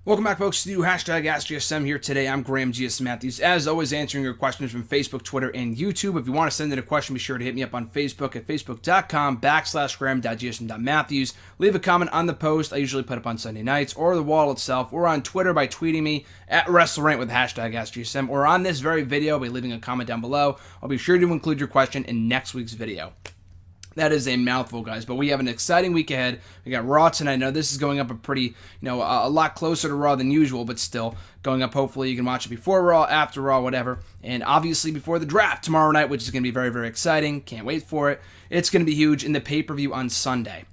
Welcome back, folks, to hashtag AskGSM here today. I'm Graham G.S. Matthews, as always, answering your questions from Facebook, Twitter, and YouTube. If you want to send in a question, be sure to hit me up on Facebook at facebook.com/graham.gsm.matthews. Leave a comment on the post I usually put up on Sunday nights, or the wall itself, or on Twitter by tweeting me at WrestleRant with hashtag AskGSM, or on this very video by leaving a comment down below. I'll be sure to include your question in next week's video. That is a mouthful, guys, but we have an exciting week ahead. We got Raw tonight. I know this is going up a lot closer to Raw than usual, but still going up. Hopefully you can watch it before Raw, after Raw, whatever. And obviously before the draft tomorrow night, which is going to be very, very exciting. Can't wait for it. It's going to be huge in the pay-per-view on Sunday.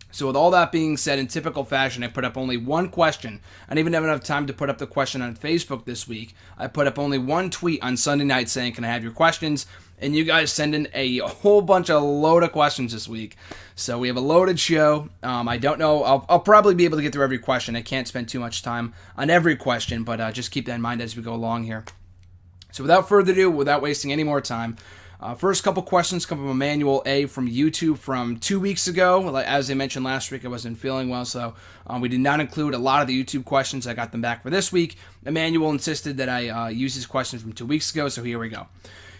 So with all that being said, in typical fashion, I put up only one question. I didn't even have enough time to put up the question on Facebook this week. I put up only one tweet on Sunday night saying, can I have your questions? And you guys send in a whole bunch of load of questions this week. So we have a loaded show. I don't know. I'll probably be able to get through every question. I can't spend too much time on every question, but just keep that in mind as we go along here. So without further ado, without wasting any more time, first couple questions come from Emmanuel A. from YouTube from 2 weeks ago. As I mentioned last week, I wasn't feeling well, so we did not include a lot of the YouTube questions. I got them back for this week. Emmanuel insisted that I use his questions from 2 weeks ago, so here we go.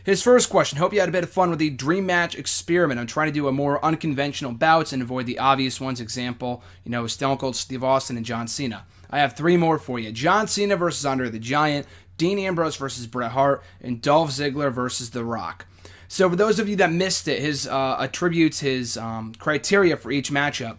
His first question: hope you had a bit of fun with the dream match experiment. I'm trying to do a more unconventional bouts and avoid the obvious ones. Example, Stone Cold Steve Austin and John Cena. I have three more for you. John Cena versus Andre the Giant, Dean Ambrose versus Bret Hart, and Dolph Ziggler versus The Rock. So for those of you that missed it, his attributes his criteria for each matchup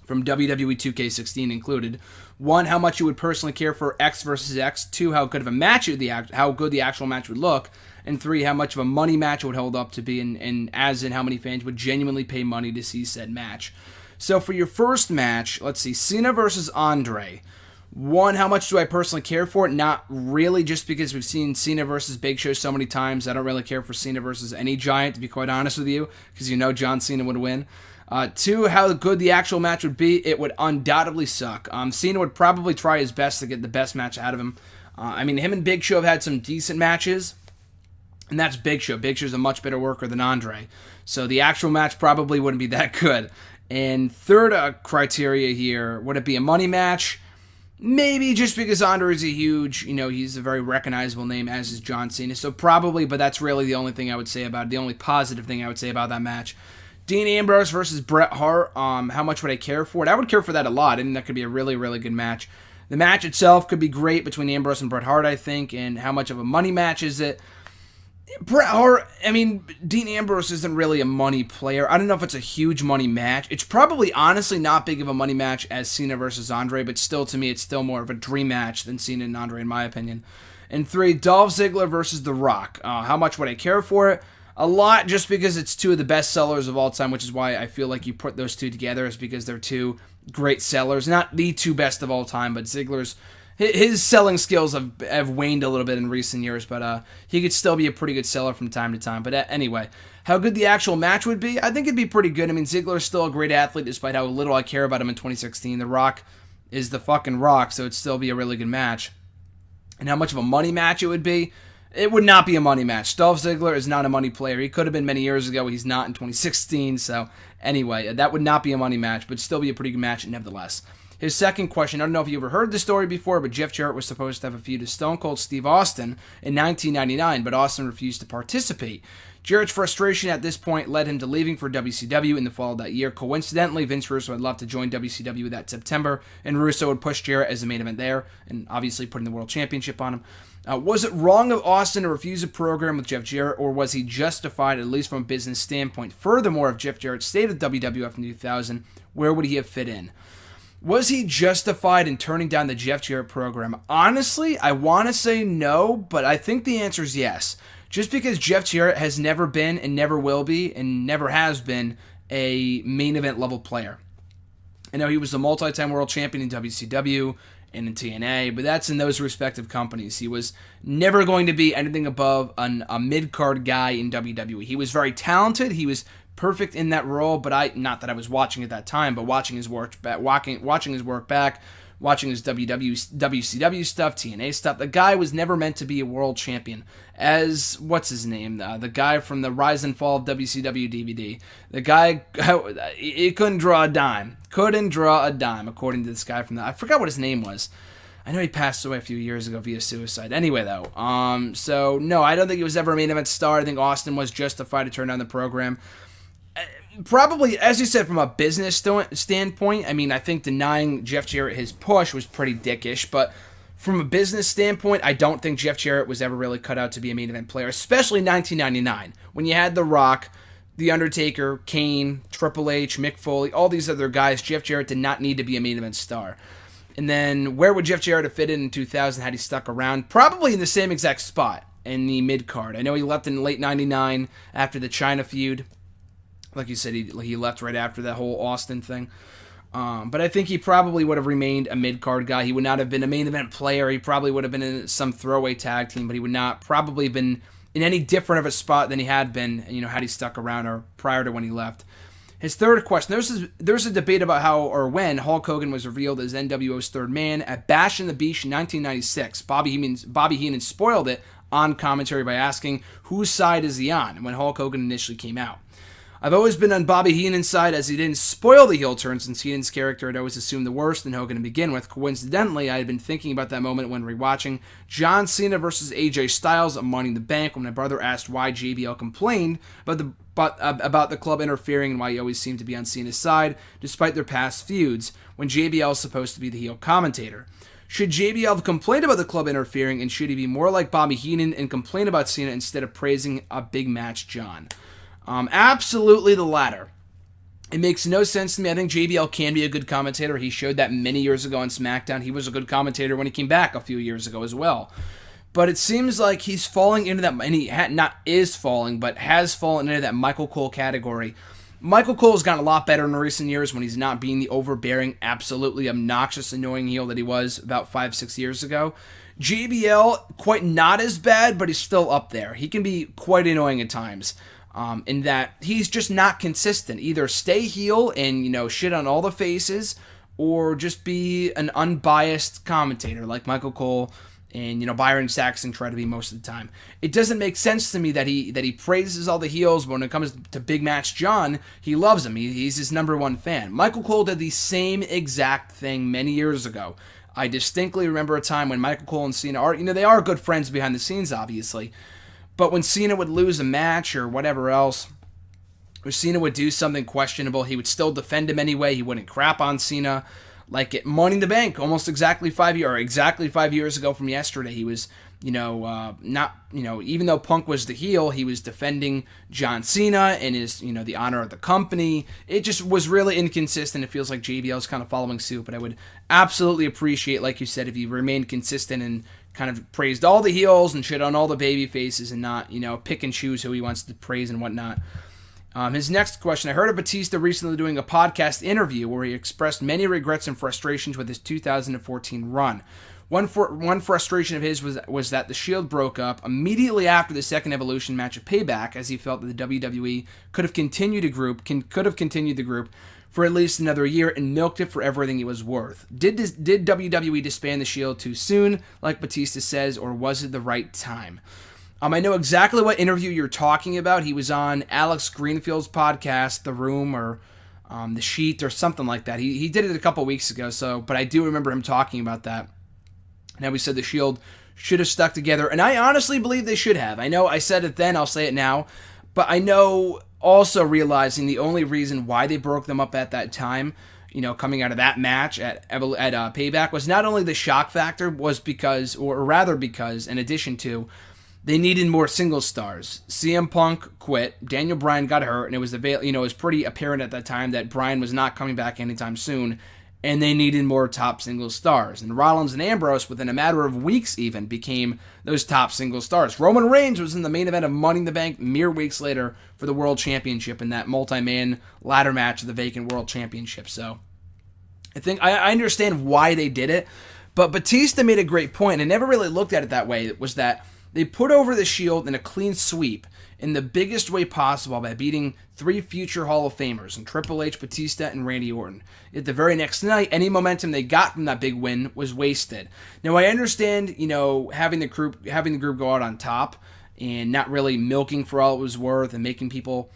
from WWE 2K16 included: 1, how much you would personally care for X versus X; 2, how good of a match how good the actual match would look; and 3, how much of a money match it would hold up to be, and as in how many fans would genuinely pay money to see said match. So for your first match, let's see, Cena versus Andre. 1, how much do I personally care for it? Not really, just because we've seen Cena versus Big Show so many times. I don't really care for Cena versus any Giant, to be quite honest with you, because John Cena would win. 2, how good the actual match would be. It would undoubtedly suck. Cena would probably try his best to get the best match out of him. Him and Big Show have had some decent matches, and that's Big Show. Big Show's a much better worker than Andre, so the actual match probably wouldn't be that good. And third criteria here, would it be a money match? Maybe, just because Andre is a huge, he's a very recognizable name, as is John Cena, so probably, but that's really the only thing I would say about it, the only positive thing I would say about that match. Dean Ambrose versus Bret Hart, how much would I care for it? I would care for that a lot, and that could be a really, really good match. The match itself could be great between Ambrose and Bret Hart, I think, and how much of a money match is it? Bret Hart, Dean Ambrose isn't really a money player. I don't know if it's a huge money match. It's probably, honestly, not big of a money match as Cena versus Andre, but still, to me, it's still more of a dream match than Cena and Andre, in my opinion. And 3, Dolph Ziggler versus The Rock. How much would I care for it? A lot, just because it's two of the best sellers of all time, which is why I feel like you put those two together, is because they're two great sellers. Not the two best of all time, but Ziggler's... His selling skills have waned a little bit in recent years, but he could still be a pretty good seller from time to time. But anyway, how good the actual match would be? I think it'd be pretty good. Ziggler's still a great athlete, despite how little I care about him in 2016. The Rock is the fucking Rock, so it'd still be a really good match. And how much of a money match it would be? It would not be a money match. Dolph Ziggler is not a money player. He could have been many years ago. He's not in 2016. So anyway, that would not be a money match, but still be a pretty good match nevertheless. His second question, I don't know if you ever heard the story before, but Jeff Jarrett was supposed to have a feud with Stone Cold Steve Austin in 1999, but Austin refused to participate. Jarrett's frustration at this point led him to leaving for WCW in the fall of that year. Coincidentally, Vince Russo had left to join WCW that September, and Russo would push Jarrett as the main event there, and obviously putting the World Championship on him. Was it wrong of Austin to refuse a program with Jeff Jarrett, or was he justified, at least from a business standpoint? Furthermore, if Jeff Jarrett stayed with WWF in 2000, where would he have fit in? Was he justified in turning down the Jeff Jarrett program? Honestly, I want to say no, but I think the answer is yes. Just because Jeff Jarrett has never been and never will be and never has been a main event level player. I know he was a multi-time world champion in WCW and in TNA, but that's in those respective companies. He was never going to be anything above a mid-card guy in WWE. He was very talented. He was perfect in that role, but not that I was watching at that time, but watching his work back, watching his WCW stuff, TNA stuff. The guy was never meant to be a world champion. As, what's his name? The guy from the Rise and Fall of WCW DVD. The guy, he couldn't draw a dime. Couldn't draw a dime, according to this guy from I forgot what his name was. I know he passed away a few years ago via suicide. Anyway, though, so no, I don't think he was ever a main event star. I think Austin was justified to turn down the program. Probably, as you said, from a business standpoint, I mean, I think denying Jeff Jarrett his push was pretty dickish, but from a business standpoint, I don't think Jeff Jarrett was ever really cut out to be a main event player, especially 1999, when you had The Rock, The Undertaker, Kane, Triple H, Mick Foley, all these other guys. Jeff Jarrett did not need to be a main event star. And then where would Jeff Jarrett have fit in 2000 had he stuck around? Probably in the same exact spot in the mid-card. I know he left in late 99 after the China feud. Like you said, he left right after that whole Austin thing. But I think he probably would have remained a mid-card guy. He would not have been a main event player. He probably would have been in some throwaway tag team, but he would not probably been in any different of a spot than he had been, had he stuck around or prior to when he left. His third question, there's a debate about how or when Hulk Hogan was revealed as NWO's third man at Bash in the Beach in 1996. Bobby Heenan spoiled it on commentary by asking, whose side is he on, when Hulk Hogan initially came out. I've always been on Bobby Heenan's side, as he didn't spoil the heel turn, since Heenan's character had always assumed the worst in Hogan to begin with. Coincidentally, I had been thinking about that moment when rewatching John Cena versus AJ Styles at Money in the Bank, when my brother asked why JBL complained about the club interfering and why he always seemed to be on Cena's side, despite their past feuds, when JBL is supposed to be the heel commentator. Should JBL have complained about the club interfering, and should he be more like Bobby Heenan and complain about Cena instead of praising a big match John? Absolutely the latter. It makes no sense to me. I think JBL can be a good commentator. He showed that many years ago on Smackdown. He was a good commentator when he came back a few years ago as well. But it seems like he's falling into that, and he has fallen into that Michael Cole category. Michael Cole has gotten a lot better in recent years when he's not being the overbearing, absolutely obnoxious, annoying heel that he was about 5-6 years ago. JBL, quite not as bad, but he's still up there. He can be quite annoying at times. In that he's just not consistent. Either stay heel and, shit on all the faces, or just be an unbiased commentator like Michael Cole and, Byron Saxton try to be most of the time. It doesn't make sense to me that he praises all the heels, but when it comes to Big Match John, he loves him. He's his number one fan. Michael Cole did the same exact thing many years ago. I distinctly remember a time when Michael Cole and Cena are, they are good friends behind the scenes, obviously. But when Cena would lose a match or whatever else, or Cena would do something questionable, he would still defend him anyway. He wouldn't crap on Cena. Like at Money in the Bank, exactly 5 years ago from yesterday, he was, even though Punk was the heel, he was defending John Cena and his, the honor of the company. It just was really inconsistent. It feels like JBL's kind of following suit, but I would absolutely appreciate, like you said, if he remained consistent and kind of praised all the heels and shit on all the baby faces and not, pick and choose who he wants to praise and whatnot. His next question, I heard of Batista recently doing a podcast interview where he expressed many regrets and frustrations with his 2014 run. One frustration of his was that the Shield broke up immediately after the second Evolution match of Payback, as he felt that the WWE could have continued the group for at least another year and milked it for everything it was worth. Did WWE disband the Shield too soon, like Batista says, or was it the right time? I know exactly what interview you're talking about. He was on Alex Greenfield's podcast, The Room, or The Sheet, or something like that. He did it a couple weeks ago, but I do remember him talking about that. Now, he said the Shield should have stuck together, and I honestly believe they should have. I know I said it then, I'll say it now, but I know also realizing the only reason why they broke them up at that time, coming out of that match at Payback, was not only the shock factor, because, in addition to, they needed more single stars. CM Punk quit, Daniel Bryan got hurt, and it was pretty apparent at that time that Bryan was not coming back anytime soon, and they needed more top single stars. And Rollins and Ambrose, within a matter of weeks even, became those top single stars. Roman Reigns was in the main event of Money in the Bank mere weeks later for the World Championship in that multi-man ladder match of the vacant World Championship. So I think I understand why they did it, but Batista made a great point. I never really looked at it that way. It was that they put over the Shield in a clean sweep, in the biggest way possible by beating 3 future Hall of Famers in Triple H, Batista, and Randy Orton. At the very next night, any momentum they got from that big win was wasted. Now, I understand, having the group go out on top and not really milking for all it was worth and making people,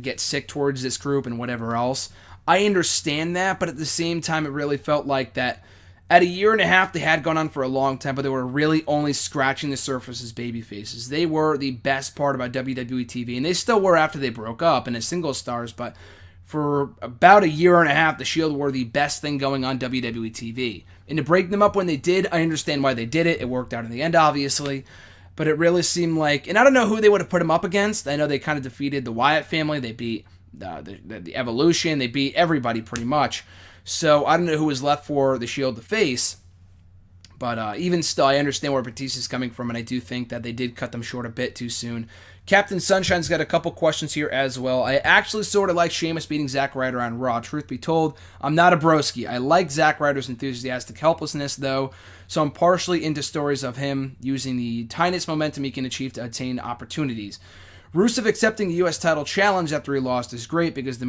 get sick towards this group and whatever else. I understand that, but at the same time, it really felt like that at a year and a half, they had gone on for a long time, but they were really only scratching the surface as babyfaces. They were the best part about WWE TV, and they still were after they broke up and as single stars, but for about a year and a half, the Shield were the best thing going on WWE TV. And to break them up when they did, I understand why they did it. It worked out in the end, obviously. But it really seemed like, and I don't know who they would have put them up against. I know they kind of defeated the Wyatt family. They beat the Evolution. They beat everybody pretty much. So I don't know who was left for the Shield to face. But even still, I understand where Batista's coming from, and I do think that they did cut them short a bit too soon. Captain Sunshine's got a couple questions here as well. I actually sort of like Sheamus beating Zack Ryder on Raw. Truth be told, I'm not a broski. I like Zack Ryder's enthusiastic helplessness, though, so I'm partially into stories of him using the tiniest momentum he can achieve to attain opportunities. Rusev accepting the U.S. title challenge after he lost is great because the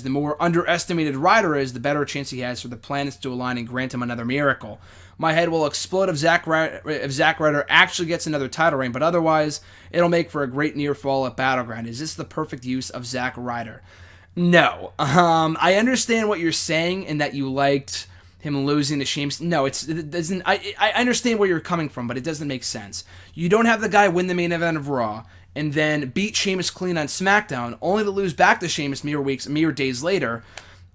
more underestimated Ryder is, the better chance he has for the planets to align and grant him another miracle. My head will explode if Zack Ryder actually gets another title reign, but otherwise, it'll make for a great near fall at Battleground. Is this the perfect use of Zack Ryder? No. I understand what you're saying in that you liked him losing to Sheamus. No, it doesn't. I understand where you're coming from, but it doesn't make sense. You don't have the guy win the main event of Raw and then beat Sheamus clean on SmackDown, only to lose back to Sheamus mere days later.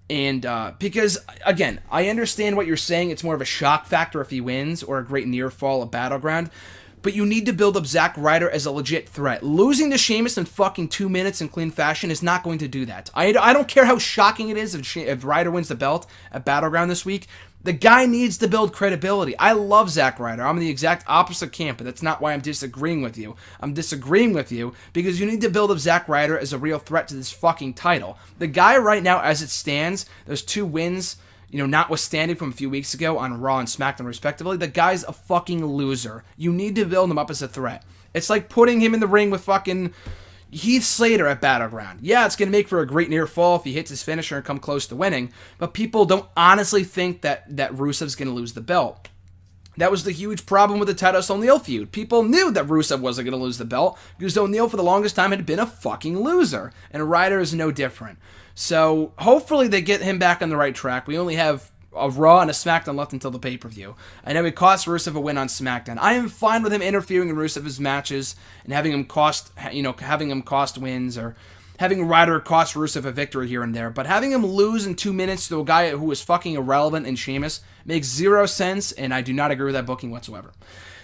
And because, again, I understand what you're saying. It's more of a shock factor if he wins or a great near fall at Battleground. But you need to build up Zack Ryder as a legit threat. Losing to Sheamus in fucking 2 minutes in clean fashion is not going to do that. I don't care how shocking it is if Ryder wins the belt at Battleground this week. The guy needs to build credibility. I love Zack Ryder. I'm in the exact opposite camp, but that's not why I'm disagreeing with you. I'm disagreeing with you because you need to build up Zack Ryder as a real threat to this fucking title. The guy right now, as it stands, those 2 wins, notwithstanding from a few weeks ago on Raw and SmackDown respectively, the guy's a fucking loser. You need to build him up as a threat. It's like putting him in the ring with fucking Heath Slater at Battleground. Yeah, it's going to make for a great near fall if he hits his finisher and come close to winning, but people don't honestly think that Rusev's going to lose the belt. That was the huge problem with the Titus O'Neil feud. People knew that Rusev wasn't going to lose the belt because O'Neil for the longest time had been a fucking loser, and Ryder is no different. So hopefully they get him back on the right track. We only have a Raw and a SmackDown left until the pay-per-view. I know it cost Rusev a win on SmackDown. I am fine with him interfering in Rusev's matches and having him cost wins or having Ryder cost Rusev a victory here and there. But having him lose in 2 minutes to a guy who is fucking irrelevant in Sheamus makes zero sense, and I do not agree with that booking whatsoever.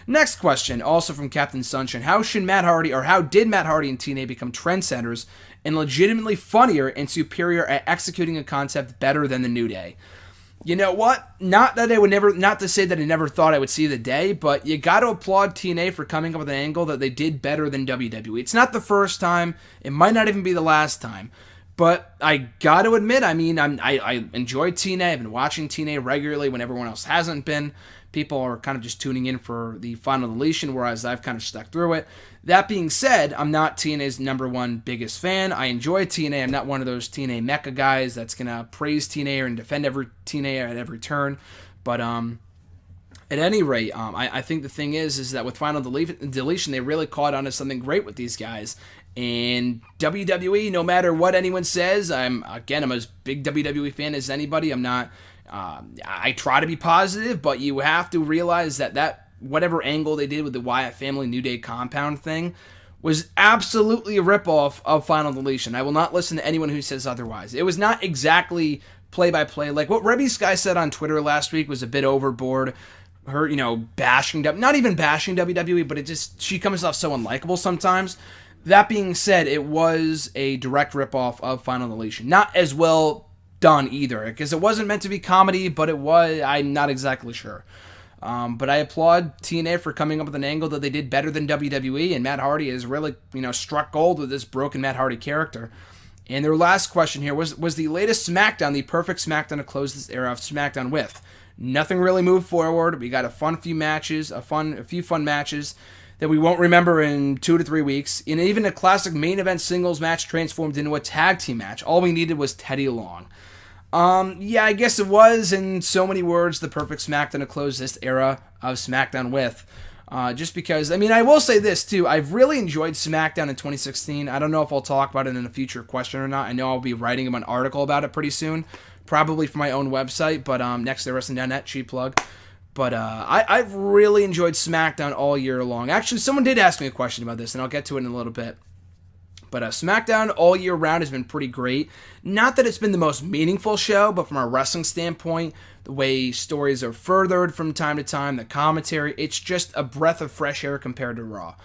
Next question, also from Captain Sunshine. How did Matt Hardy and TNA become trendsetters and legitimately funnier and superior at executing a concept better than the New Day? You know what? Not to say that I never thought I would see the day, but you got to applaud TNA for coming up with an angle that they did better than WWE. It's not the first time. It might not even be the last time. But I got to admit, I enjoy TNA. I've been watching TNA regularly when everyone else hasn't been. People are kind of just tuning in for the final deletion, whereas I've kind of stuck through it. That being said, I'm not TNA's #1 biggest fan. I enjoy TNA. I'm not one of those TNA mecha guys that's going to praise TNA and defend every TNA at every turn. But at any rate, I think the thing is that with final deletion, they really caught on to something great with these guys. And WWE, no matter what anyone says, I'm as big WWE fan as anybody. I'm not... I try to be positive, but you have to realize that whatever angle they did with the Wyatt family New Day compound thing was absolutely a ripoff of Final Deletion. I will not listen to anyone who says otherwise. It was not exactly play-by-play. Like what Rebby Sky said on Twitter last week was a bit overboard. Her, bashing, not even bashing WWE, but she comes off so unlikable sometimes. That being said, it was a direct ripoff of Final Deletion. Not as well done either, because it wasn't meant to be comedy, but it was. I'm not exactly sure. But I applaud TNA for coming up with an angle that they did better than WWE, and Matt Hardy has really, struck gold with this broken Matt Hardy character. And their last question here was the latest SmackDown the perfect SmackDown to close this era of SmackDown with? Nothing really moved forward. We got a few fun matches. that we won't remember in 2 to 3 weeks, and even a classic main event singles match transformed into a tag team match. All we needed was Teddy Long. Yeah, I guess it was, in so many words, the perfect SmackDown to close this era of SmackDown with. Just because, I mean, I will say this too, I've really enjoyed SmackDown in 2016. I don't know if I'll talk about it in a future question or not. I know I'll be writing an article about it pretty soon, probably for my own website, but next to Wrestling.net, cheap plug. But I've really enjoyed SmackDown all year long. Actually, someone did ask me a question about this, and I'll get to it in a little bit. But SmackDown all year round has been pretty great. Not that it's been the most meaningful show, but from a wrestling standpoint, the way stories are furthered from time to time, the commentary, it's just a breath of fresh air compared to Raw.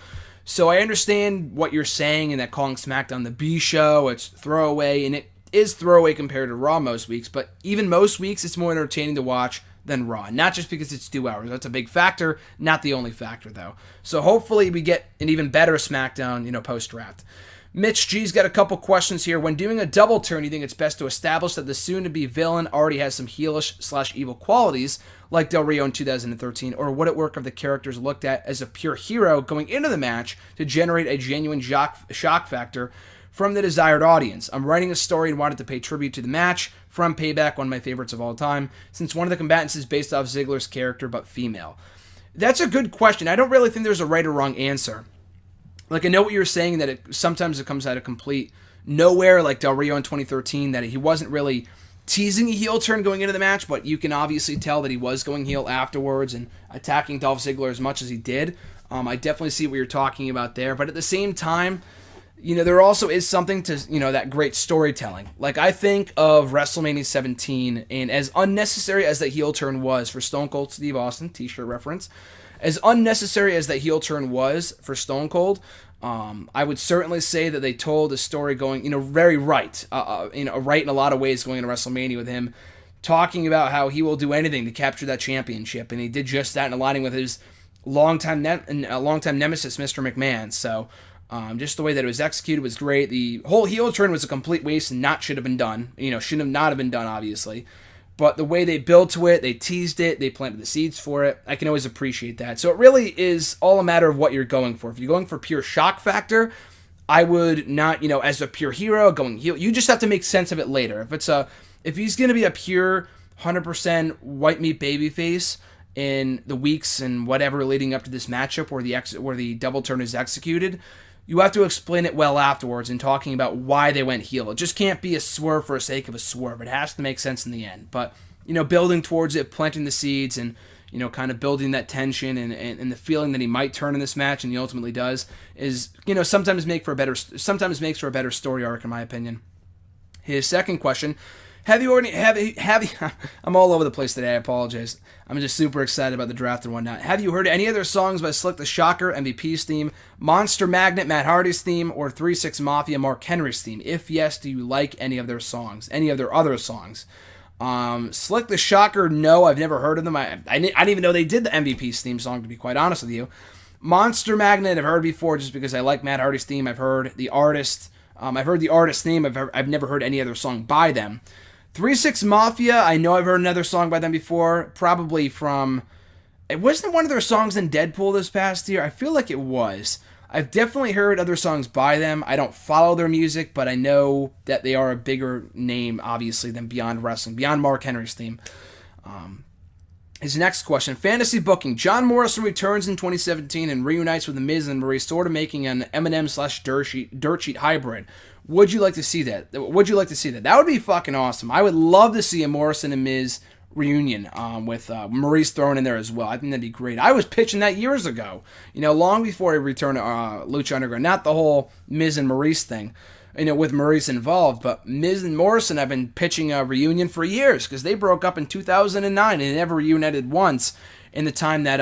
So I understand what you're saying in that calling SmackDown the B show, it's throwaway, and it is throwaway compared to Raw most weeks, but even most weeks it's more entertaining to watch than Raw. Not just because it's 2 hours. That's a big factor, not the only factor though. So hopefully we get an even better SmackDown, post-draft. Mitch G's got a couple questions here. When doing a double turn, you think it's best to establish that the soon-to-be villain already has some heelish/evil qualities, like Del Rio in 2013, or would it work if the characters looked at as a pure hero going into the match to generate a genuine shock factor from the desired audience? I'm writing a story and wanted to pay tribute to the match from Payback, one of my favorites of all time, since one of the combatants is based off Ziggler's character, but female. That's a good question. I don't really think there's a right or wrong answer. Like, I know what you're saying, that sometimes it comes out of complete nowhere, like Del Rio in 2013, that he wasn't really teasing a heel turn going into the match, but you can obviously tell that he was going heel afterwards and attacking Dolph Ziggler as much as he did. I definitely see what you're talking about there, but at the same time, there also is something to, that great storytelling. Like, I think of WrestleMania 17, and as unnecessary as that heel turn was for Stone Cold Steve Austin, t-shirt reference, as unnecessary as that heel turn was for Stone Cold, I would certainly say that they told a story going, very right. Right in a lot of ways going into WrestleMania with him talking about how he will do anything to capture that championship, and he did just that in aligning with his longtime nemesis, Mr. McMahon. So just the way that it was executed was great. The whole heel turn was a complete waste and should have been done. Should have not have been done, obviously. But the way they built to it, they teased it, they planted the seeds for it, I can always appreciate that. So it really is all a matter of what you're going for. If you're going for pure shock factor, I would not, as a pure hero going heel. You just have to make sense of it later. If he's going to be a pure 100% white meat babyface in the weeks and whatever leading up to this matchup where the double turn is executed, you have to explain it well afterwards in talking about why they went heel. It just can't be a swerve for the sake of a swerve. It has to make sense in the end. But, building towards it, planting the seeds, and, kind of building that tension and the feeling that he might turn in this match, and he ultimately does, is, sometimes makes for a better story arc, in my opinion. His second question: Have you I'm all over the place today, I apologize. I'm just super excited about the draft and whatnot. Have you heard any other songs by Slick the Shocker, MVP's theme, Monster Magnet, Matt Hardy's theme, or 3-6 Mafia, Mark Henry's theme? If yes, do you like any of their other songs? Slick the Shocker, no, I've never heard of them. I didn't even know they did the MVP's theme song, to be quite honest with you. Monster Magnet I've heard before just because I like Matt Hardy's theme. I've heard the artist theme. I've never heard any other song by them. 3-6 Mafia, I know I've heard another song by them before, probably from... It wasn't one of their songs in Deadpool this past year. I feel like it was. I've definitely heard other songs by them. I don't follow their music, but I know that they are a bigger name, obviously, than Beyond Wrestling, beyond Mark Henry's theme. His next question: Fantasy booking. John Morrison returns in 2017 and reunites with The Miz and Maurice, sort of making an Eminem/dirt sheet hybrid. Would you like to see that? That would be fucking awesome. I would love to see a Morrison and Miz reunion with Maurice thrown in there as well. I think that'd be great. I was pitching that years ago, long before he returned to Lucha Underground. Not the whole Miz and Maurice thing, with Maurice involved, but Miz and Morrison have been pitching a reunion for years because they broke up in 2009 and they never reunited once in the time that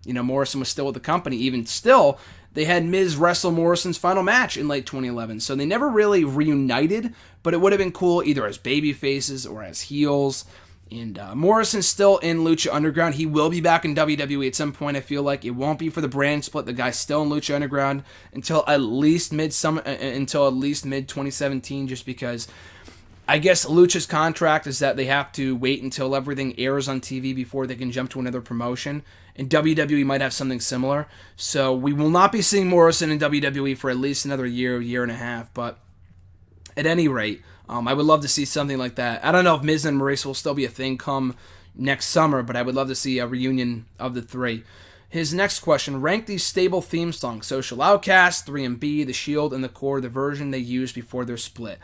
Morrison was still with the company. Even still, they had Miz wrestle Morrison's final match in late 2011, so they never really reunited, but it would have been cool either as baby faces or as heels. And Morrison's still in Lucha Underground. He will be back in WWE at some point, I feel like. It won't be for the brand split. The guy's still in Lucha Underground until at least mid-2017, just because I guess Lucha's contract is that they have to wait until everything airs on TV before they can jump to another promotion. And WWE might have something similar. So we will not be seeing Morrison in WWE for at least another year and a half. But at any rate, I would love to see something like that. I don't know if Miz and Maurice will still be a thing come next summer, but I would love to see a reunion of the three. His next question, rank these stable theme songs: Social Outcast, 3MB, The Shield, and The Core, the version they used before their split.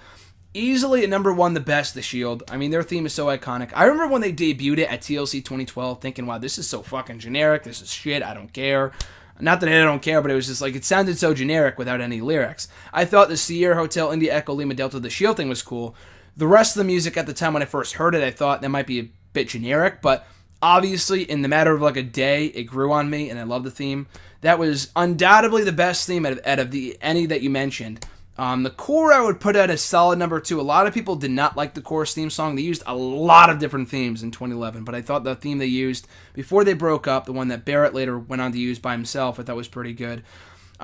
Easily at number one, the best, The Shield. I mean, their theme is so iconic. I remember when they debuted it at TLC 2012 thinking, wow, this is so fucking generic. This is shit. I don't care. Not that I don't care, but it was just like, it sounded so generic without any lyrics. I thought the Sierra Hotel, India Echo, Lima Delta, The Shield thing was cool. The rest of the music at the time when I first heard it, I thought that might be a bit generic, but obviously in the matter of like a day, it grew on me, and I love the theme. That was undoubtedly the best theme out of any that you mentioned. The Core I would put at a solid number 2. A lot of people did not like the Core's theme song. They used a lot of different themes in 2011, but I thought the theme they used before they broke up, the one that Barrett later went on to use by himself, I thought was pretty good.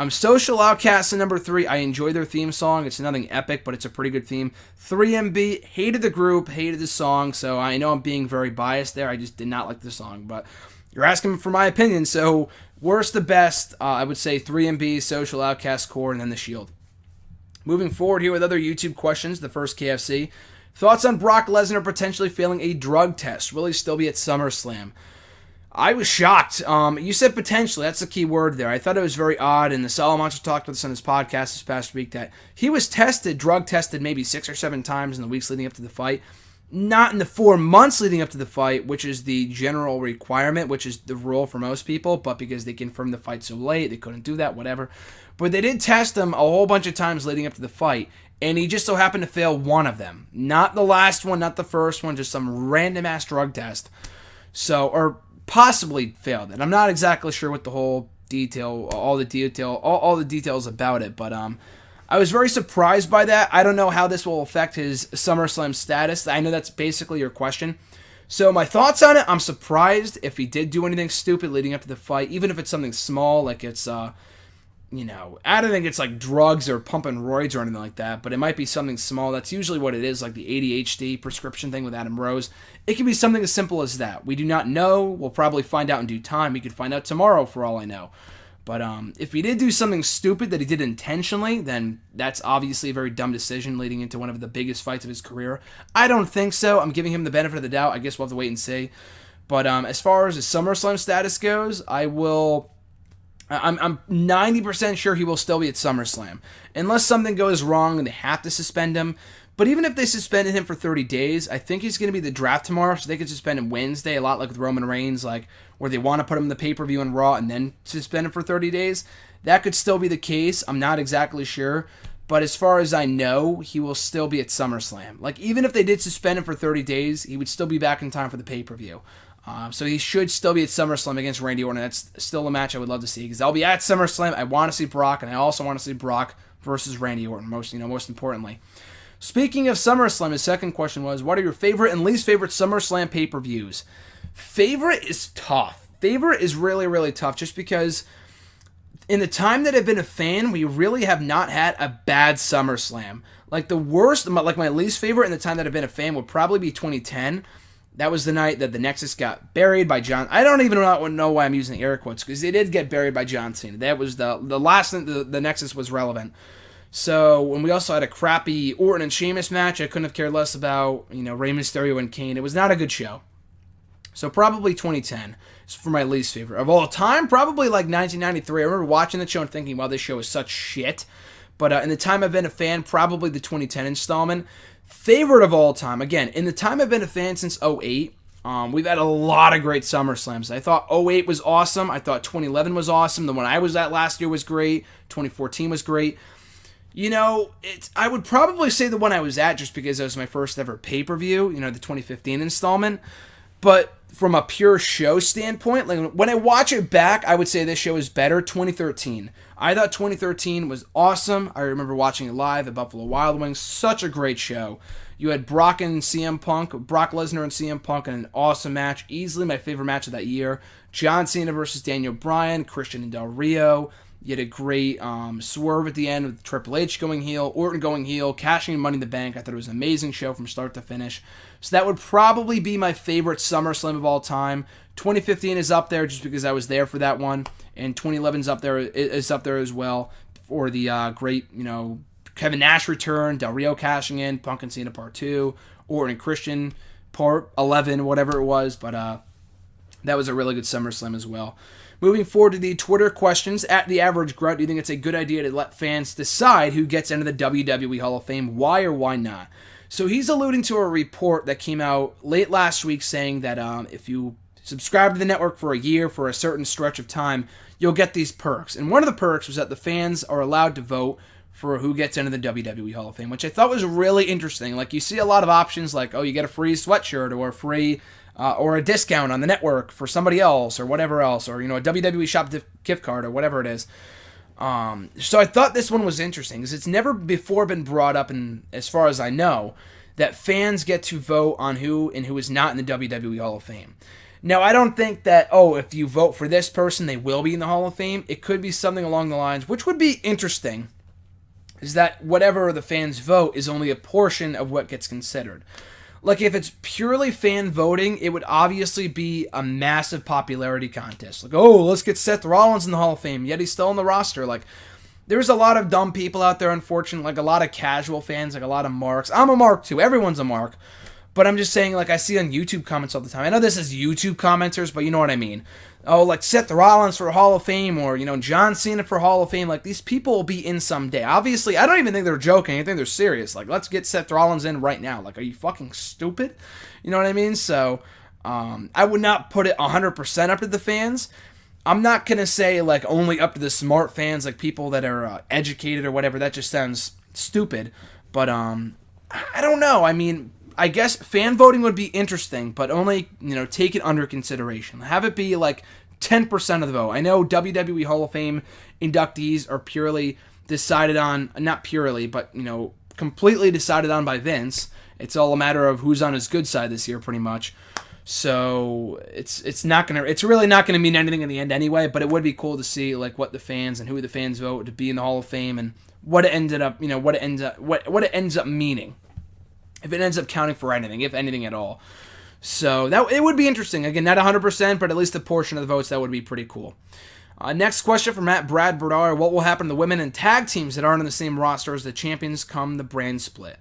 Social Outcast at number 3. I enjoy their theme song. It's nothing epic, but it's a pretty good theme. 3MB, hated the group, hated the song, so I know I'm being very biased there. I just did not like the song, but you're asking for my opinion, so worst to best, I would say 3MB, Social Outcast, Core, and then The Shield. Moving forward here with other YouTube questions, the first KFC. Thoughts on Brock Lesnar potentially failing a drug test? Will he still be at SummerSlam? I was shocked. You said potentially. That's the key word there. I thought it was very odd, and the Salamanca talked about this on his podcast this past week, that he was drug tested maybe 6 or 7 times in the weeks leading up to the fight. Not in the 4 months leading up to the fight, which is the general requirement, which is the rule for most people, but because they confirmed the fight so late, they couldn't do that, whatever. But they did test him a whole bunch of times leading up to the fight, and he just so happened to fail one of them. Not the last one, not the first one, just some random-ass drug test. So, or possibly failed it. I'm not exactly sure what the whole detail, all the details about it, but I was very surprised by that. I don't know how this will affect his SummerSlam status. I know that's basically your question. So my thoughts on it, I'm surprised if he did do anything stupid leading up to the fight, even if it's something small, like it's, I don't think it's like drugs or pumping roids or anything like that, but it might be something small. That's usually what it is, like the ADHD prescription thing with Adam Rose. It can be something as simple as that. We do not know. We'll probably find out in due time. We could find out tomorrow for all I know. But if he did do something stupid that he did intentionally, then that's obviously a very dumb decision leading into one of the biggest fights of his career. I don't think so. I'm giving him the benefit of the doubt. I guess we'll have to wait and see. But as far as his SummerSlam status goes, I'm 90% sure he will still be at SummerSlam. Unless something goes wrong and they have to suspend him. But even if they suspended him for 30 days, I think he's going to be the draft tomorrow, so they could suspend him Wednesday, a lot like with Roman Reigns, like where they want to put him in the pay-per-view on Raw and then suspend him for 30 days. That could still be the case. I'm not exactly sure. But as far as I know, he will still be at SummerSlam. Like, even if they did suspend him for 30 days, he would still be back in time for the pay-per-view. So he should still be at SummerSlam against Randy Orton. That's still a match I would love to see, because I'll be at SummerSlam. I want to see Brock, and I also want to see Brock versus Randy Orton, most importantly. Speaking of SummerSlam, his second question was, what are your favorite and least favorite SummerSlam pay-per-views? Favorite is tough. Favorite is really, really tough, just because in the time that I've been a fan, we really have not had a bad SummerSlam. Like the worst, like my least favorite in the time that I've been a fan would probably be 2010. That was the night that the Nexus got buried by John. I don't even know why I'm using air quotes, because they did get buried by John Cena. That was the last thing the Nexus was relevant. So, when we also had a crappy Orton and Sheamus match, I couldn't have cared less about, Rey Mysterio and Kane. It was not a good show. So, probably 2010 is for my least favorite. Of all time, probably like 1993. I remember watching the show and thinking, wow, this show is such shit. But in the time I've been a fan, probably the 2010 installment. Favorite of all time, again, in the time I've been a fan since 2008, we've had a lot of great SummerSlams. I thought 2008 was awesome. I thought 2011 was awesome. The one I was at last year was great. 2014 was great. I would probably say the one I was at just because it was my first ever pay-per-view, the 2015 installment. But from a pure show standpoint, like when I watch it back, I would say this show is better. 2013. I thought 2013 was awesome. I remember watching it live at Buffalo Wild Wings. Such a great show. You had Brock Lesnar and CM Punk in an awesome match. Easily my favorite match of that year. John Cena versus Daniel Bryan, Christian and Del Rio. You had a great swerve at the end with Triple H going heel, Orton going heel, cashing in Money in the Bank. I thought it was an amazing show from start to finish. So that would probably be my favorite SummerSlam of all time. 2015 is up there just because I was there for that one, and 2011 is up there as well for the great, Kevin Nash return, Del Rio cashing in, Punk and Cena Part 2, Orton and Christian Part 11, whatever it was, but that was a really good SummerSlam as well. Moving forward to the Twitter questions, at The Average Grunt, do you think it's a good idea to let fans decide who gets into the WWE Hall of Fame? Why or why not? So he's alluding to a report that came out late last week saying that if you subscribe to the network for a year for a certain stretch of time, you'll get these perks. And one of the perks was that the fans are allowed to vote for who gets into the WWE Hall of Fame, which I thought was really interesting. Like, you see a lot of options like, oh, you get a free sweatshirt or a free or a discount on the network for somebody else or whatever else, or, a WWE shop gift card or whatever it is. So I thought this one was interesting because it's never before been brought up, in, as far as I know, that fans get to vote on who and who is not in the WWE Hall of Fame. Now, I don't think that, if you vote for this person, they will be in the Hall of Fame. It could be something along the lines, which would be interesting, is that whatever the fans vote is only a portion of what gets considered. Like, if it's purely fan voting, it would obviously be a massive popularity contest. Like, let's get Seth Rollins in the Hall of Fame, yet he's still on the roster. Like, there's a lot of dumb people out there, unfortunately, like a lot of casual fans, like a lot of marks. I'm a mark too. Everyone's a mark. But I'm just saying, like, I see on YouTube comments all the time. I know this is YouTube commenters, but you know what I mean. Like Seth Rollins for Hall of Fame, or, John Cena for Hall of Fame. Like, these people will be in someday. Obviously, I don't even think they're joking. I think they're serious. Like, let's get Seth Rollins in right now. Like, are you fucking stupid? You know what I mean? So, I would not put it 100% up to the fans. I'm not going to say, like, only up to the smart fans, like people that are educated or whatever. That just sounds stupid. But, I don't know. I mean, I guess fan voting would be interesting, but only, take it under consideration. Have it be like 10% of the vote. I know WWE Hall of Fame inductees are purely decided on, not purely, but, completely decided on by Vince. It's all a matter of who's on his good side this year, pretty much. So it's really not gonna mean anything in the end anyway. But it would be cool to see like what the fans and who the fans vote to be in the Hall of Fame and what it ended up, what it ends up meaning. If it ends up counting for anything, if anything at all. So that it would be interesting. Again, not 100%, but at least a portion of the votes, that would be pretty cool. Next question from Brad Berdar. What will happen to the women and tag teams that aren't on the same roster as the champions come the brand split?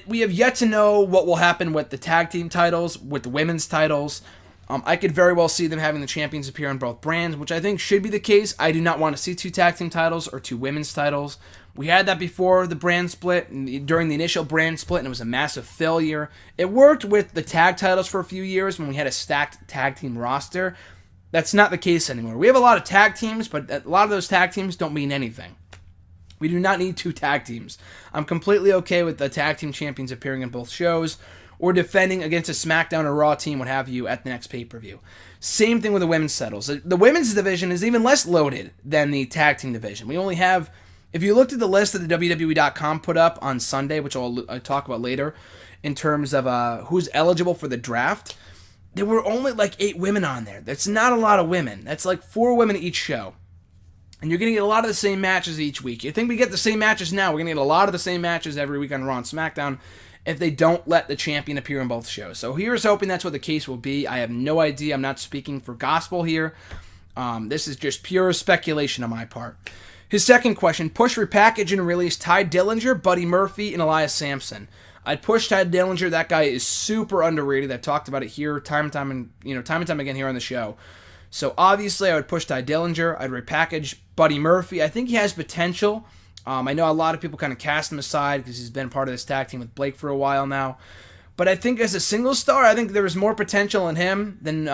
We have yet to know what will happen with the tag team titles, with the women's titles. I could very well see them having the champions appear on both brands, which I think should be the case. I do not want to see 2 tag team titles or 2 women's titles. We had that before the brand split, during the initial brand split, and it was a massive failure. It worked with the tag titles for a few years when we had a stacked tag team roster. That's not the case anymore. We have a lot of tag teams, but a lot of those tag teams don't mean anything. We do not need 2 tag teams. I'm completely okay with the tag team champions appearing in both shows or defending against a Smackdown or Raw team, what have you, at the next pay-per-view. Same thing with the women's titles. The women's division is even less loaded than the tag team division. We only have, if you looked at the list that the WWE.com put up on Sunday, which I'll talk about later, in terms of who's eligible for the draft, there were only like 8 women on there. That's not a lot of women. That's like 4 women each show. And you're going to get a lot of the same matches each week. You think we get the same matches now? We're going to get a lot of the same matches every week on Raw and SmackDown if they don't let the champion appear in both shows. So here's hoping that's what the case will be. I have no idea. I'm not speaking for gospel here. This is just pure speculation on my part. His second question, push, repackage, and release Ty Dillinger, Buddy Murphy, and Elias Sampson. I'd push Ty Dillinger. That guy is super underrated. I've talked about it here time and time again here on the show. So obviously I would push Ty Dillinger. I'd repackage Buddy Murphy. I think he has potential. I know a lot of people kind of cast him aside because he's been part of this tag team with Blake for a while now. But I think as a single star, I think there is more potential in him than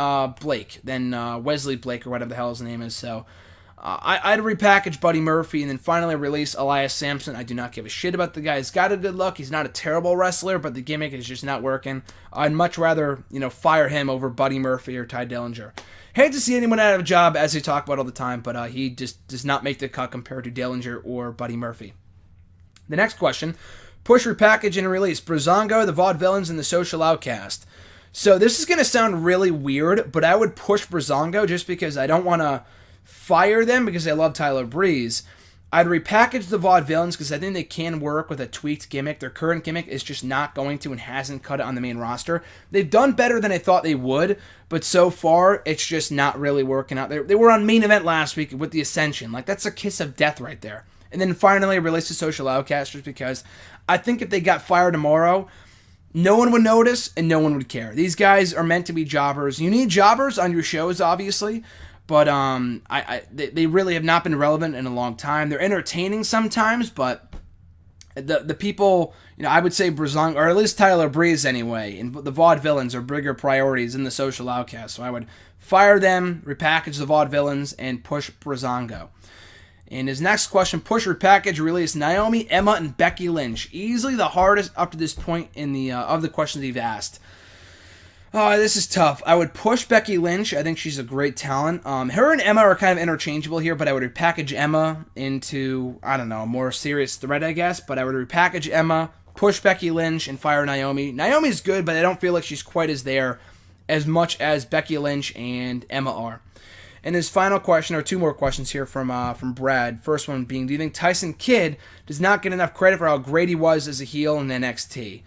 Blake, than Wesley Blake or whatever the hell his name is. So I'd repackage Buddy Murphy and then finally release Elias Sampson. I do not give a shit about the guy. He's got a good look. He's not a terrible wrestler, but the gimmick is just not working. I'd much rather, fire him over Buddy Murphy or Ty Dillinger. Hate to see anyone out of a job, as they talk about all the time, but he just does not make the cut compared to Dillinger or Buddy Murphy. The next question, push, repackage, and release Breezango, the Vaudevillians, and the Social Outcast. So this is going to sound really weird, but I would push Breezango just because I don't want to fire them because I love Tyler Breeze. I'd repackage the Vaudevillians because I think they can work with a tweaked gimmick. Their current gimmick is just not going to and hasn't cut it on the main roster. They've done better than I thought they would, but so far, it's just not really working out. They were on main event last week with the Ascension. Like, that's a kiss of death right there. And then finally, I released the Social Outcasters because I think if they got fired tomorrow, no one would notice and no one would care. These guys are meant to be jobbers. You need jobbers on your shows, obviously, but they really have not been relevant in a long time. They're entertaining sometimes, but the people, I would say Breezango, or at least Tyler Breeze anyway, and the Vaudevillains are bigger priorities than the Social Outcasts. So I would fire them, repackage the Vaudevillains, and push Breezango. And his next question, push, repackage, release Naomi, Emma, and Becky Lynch. Easily the hardest up to this point in the of the questions he's asked. Oh, this is tough. I would push Becky Lynch. I think she's a great talent. Her and Emma are kind of interchangeable here, but I would repackage Emma into, I don't know, a more serious threat, I guess. But I would repackage Emma, push Becky Lynch, and fire Naomi. Naomi's good, but I don't feel like she's quite as there as much as Becky Lynch and Emma are. And his final question, or two more questions here from Brad. First one being, do you think Tyson Kidd does not get enough credit for how great he was as a heel in NXT?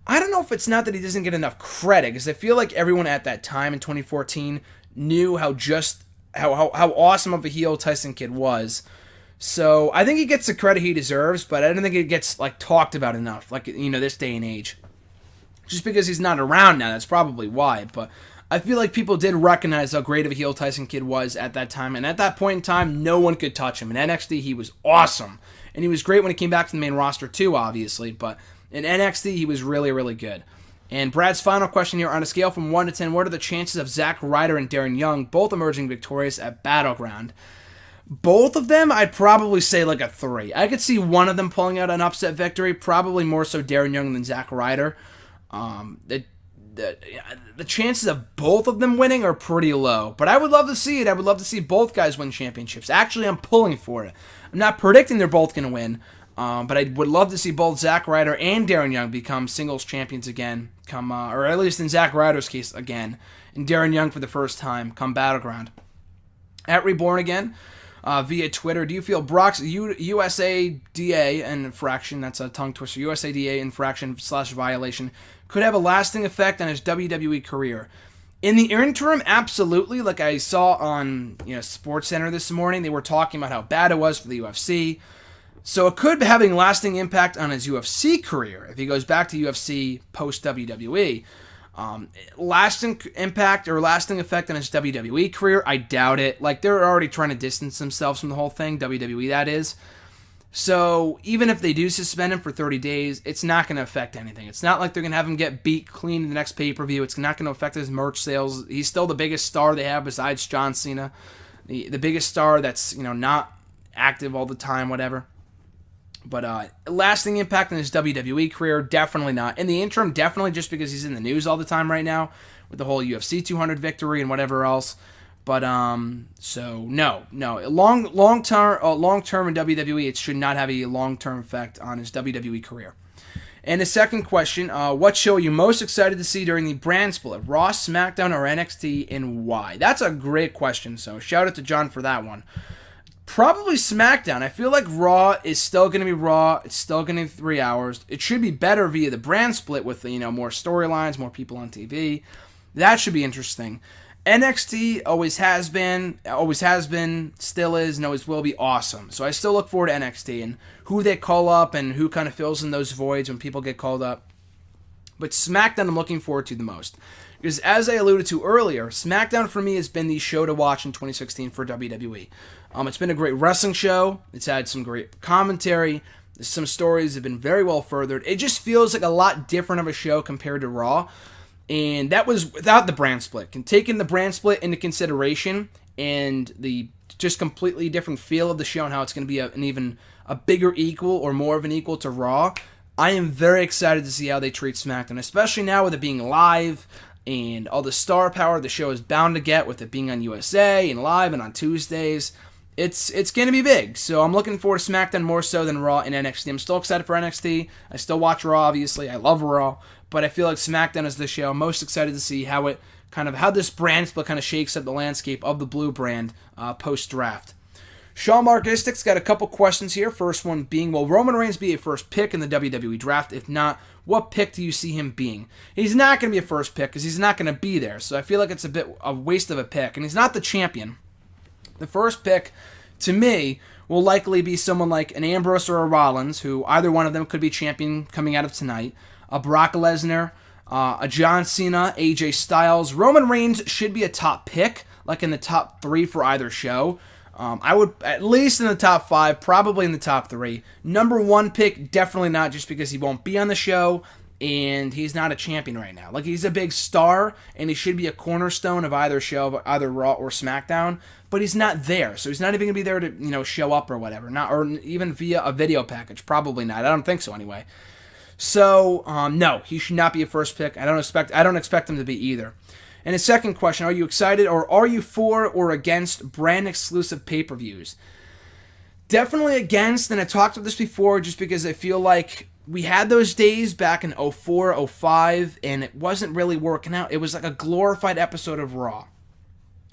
I don't know if it's not that he doesn't get enough credit, because I feel like everyone at that time in 2014 knew how awesome of a heel Tyson Kidd was. So I think he gets the credit he deserves, but I don't think it gets talked about enough, this day and age. Just because he's not around now, that's probably why. But I feel like people did recognize how great of a heel Tyson Kidd was at that time, and at that point in time, no one could touch him. In NXT, he was awesome, and he was great when he came back to the main roster too, obviously, but in NXT, he was really, really good. And Brad's final question here, on a scale from 1 to 10, what are the chances of Zack Ryder and Darren Young both emerging victorious at Battleground? Both of them, I'd probably say a 3. I could see one of them pulling out an upset victory, probably more so Darren Young than Zack Ryder. The chances of both of them winning are pretty low, but I would love to see it. I would love to see both guys win championships. Actually, I'm pulling for it. I'm not predicting they're both going to win, but I would love to see both Zack Ryder and Darren Young become singles champions again, or at least in Zack Ryder's case again, and Darren Young for the first time come Battleground. At Reborn Again, via Twitter, do you feel Brock's USADA infraction, that's a tongue twister, USADA infraction / violation, could have a lasting effect on his WWE career? In the interim, absolutely. Like I saw on SportsCenter this morning, they were talking about how bad it was for the UFC. So it could be having lasting impact on his UFC career if he goes back to UFC post WWE. Lasting impact or lasting effect on his WWE career, I doubt it. They're already trying to distance themselves from the whole thing, WWE that is. So even if they do suspend him for 30 days, it's not going to affect anything. It's not like they're going to have him get beat clean in the next pay-per-view. It's not going to affect his merch sales. He's still the biggest star they have besides John Cena. The biggest star that's not active all the time, whatever. But lasting impact on his WWE career, definitely not. In the interim, definitely, just because he's in the news all the time right now with the whole UFC 200 victory and whatever else. But so no. Long term in WWE, it should not have a long-term effect on his WWE career. And the second question, what show are you most excited to see during the brand split? Raw, SmackDown, or NXT, and why? That's a great question. So shout out to John for that one. Probably SmackDown. I feel like Raw is still going to be Raw. It's still going to be 3 hours. It should be better via the brand split with more storylines, more people on TV. That should be interesting. NXT always has been, still is, and always will be awesome. So I still look forward to NXT and who they call up and who kind of fills in those voids when people get called up. But SmackDown I'm looking forward to the most. Because as I alluded to earlier, SmackDown for me has been the show to watch in 2016 for WWE. It's been a great wrestling show. It's had some great commentary. Some stories have been very well furthered. It just feels like a lot different of a show compared to Raw. And that was without the brand split. Taking the brand split into consideration and the just completely different feel of the show and how it's going to be an even a bigger equal or more of an equal to Raw, I am very excited to see how they treat SmackDown, especially now with it being live and all the star power the show is bound to get with it being on USA and live and on Tuesdays. It's going to be big, so I'm looking forward to SmackDown more so than Raw and NXT. I'm still excited for NXT. I still watch Raw, obviously. I love Raw, but I feel like SmackDown is the show I'm most excited to see how it kind of how this brand split kind of shakes up the landscape of the blue brand post-draft. Sean Markistick's got a couple questions here. First one being, will Roman Reigns be a first pick in the WWE draft? If not, what pick do you see him being? He's not going to be a first pick because he's not going to be there. So I feel like it's a bit of a waste of a pick. And he's not the champion. The first pick, to me, will likely be someone like an Ambrose or a Rollins, who either one of them could be champion coming out of tonight. A Brock Lesnar, a John Cena, AJ Styles. Roman Reigns should be a top pick, like in the top 3 for either show. I would, at least in the top 5, probably in the top 3. Number 1 pick, definitely not, just because he won't be on the show, and he's not a champion right now. Like, he's a big star, and he should be a cornerstone of either show, either Raw or SmackDown, but he's not there, so he's not even going to be there to, show up or whatever, not, or even via a video package, probably not. I don't think so, anyway. So, no, he should not be a first pick. I don't expect him to be either. And his second question, are you excited or are you for or against brand exclusive pay-per-views? Definitely against, and I talked about this before just because I feel like we had those days back in 04, 05, and it wasn't really working out. It was like a glorified episode of Raw.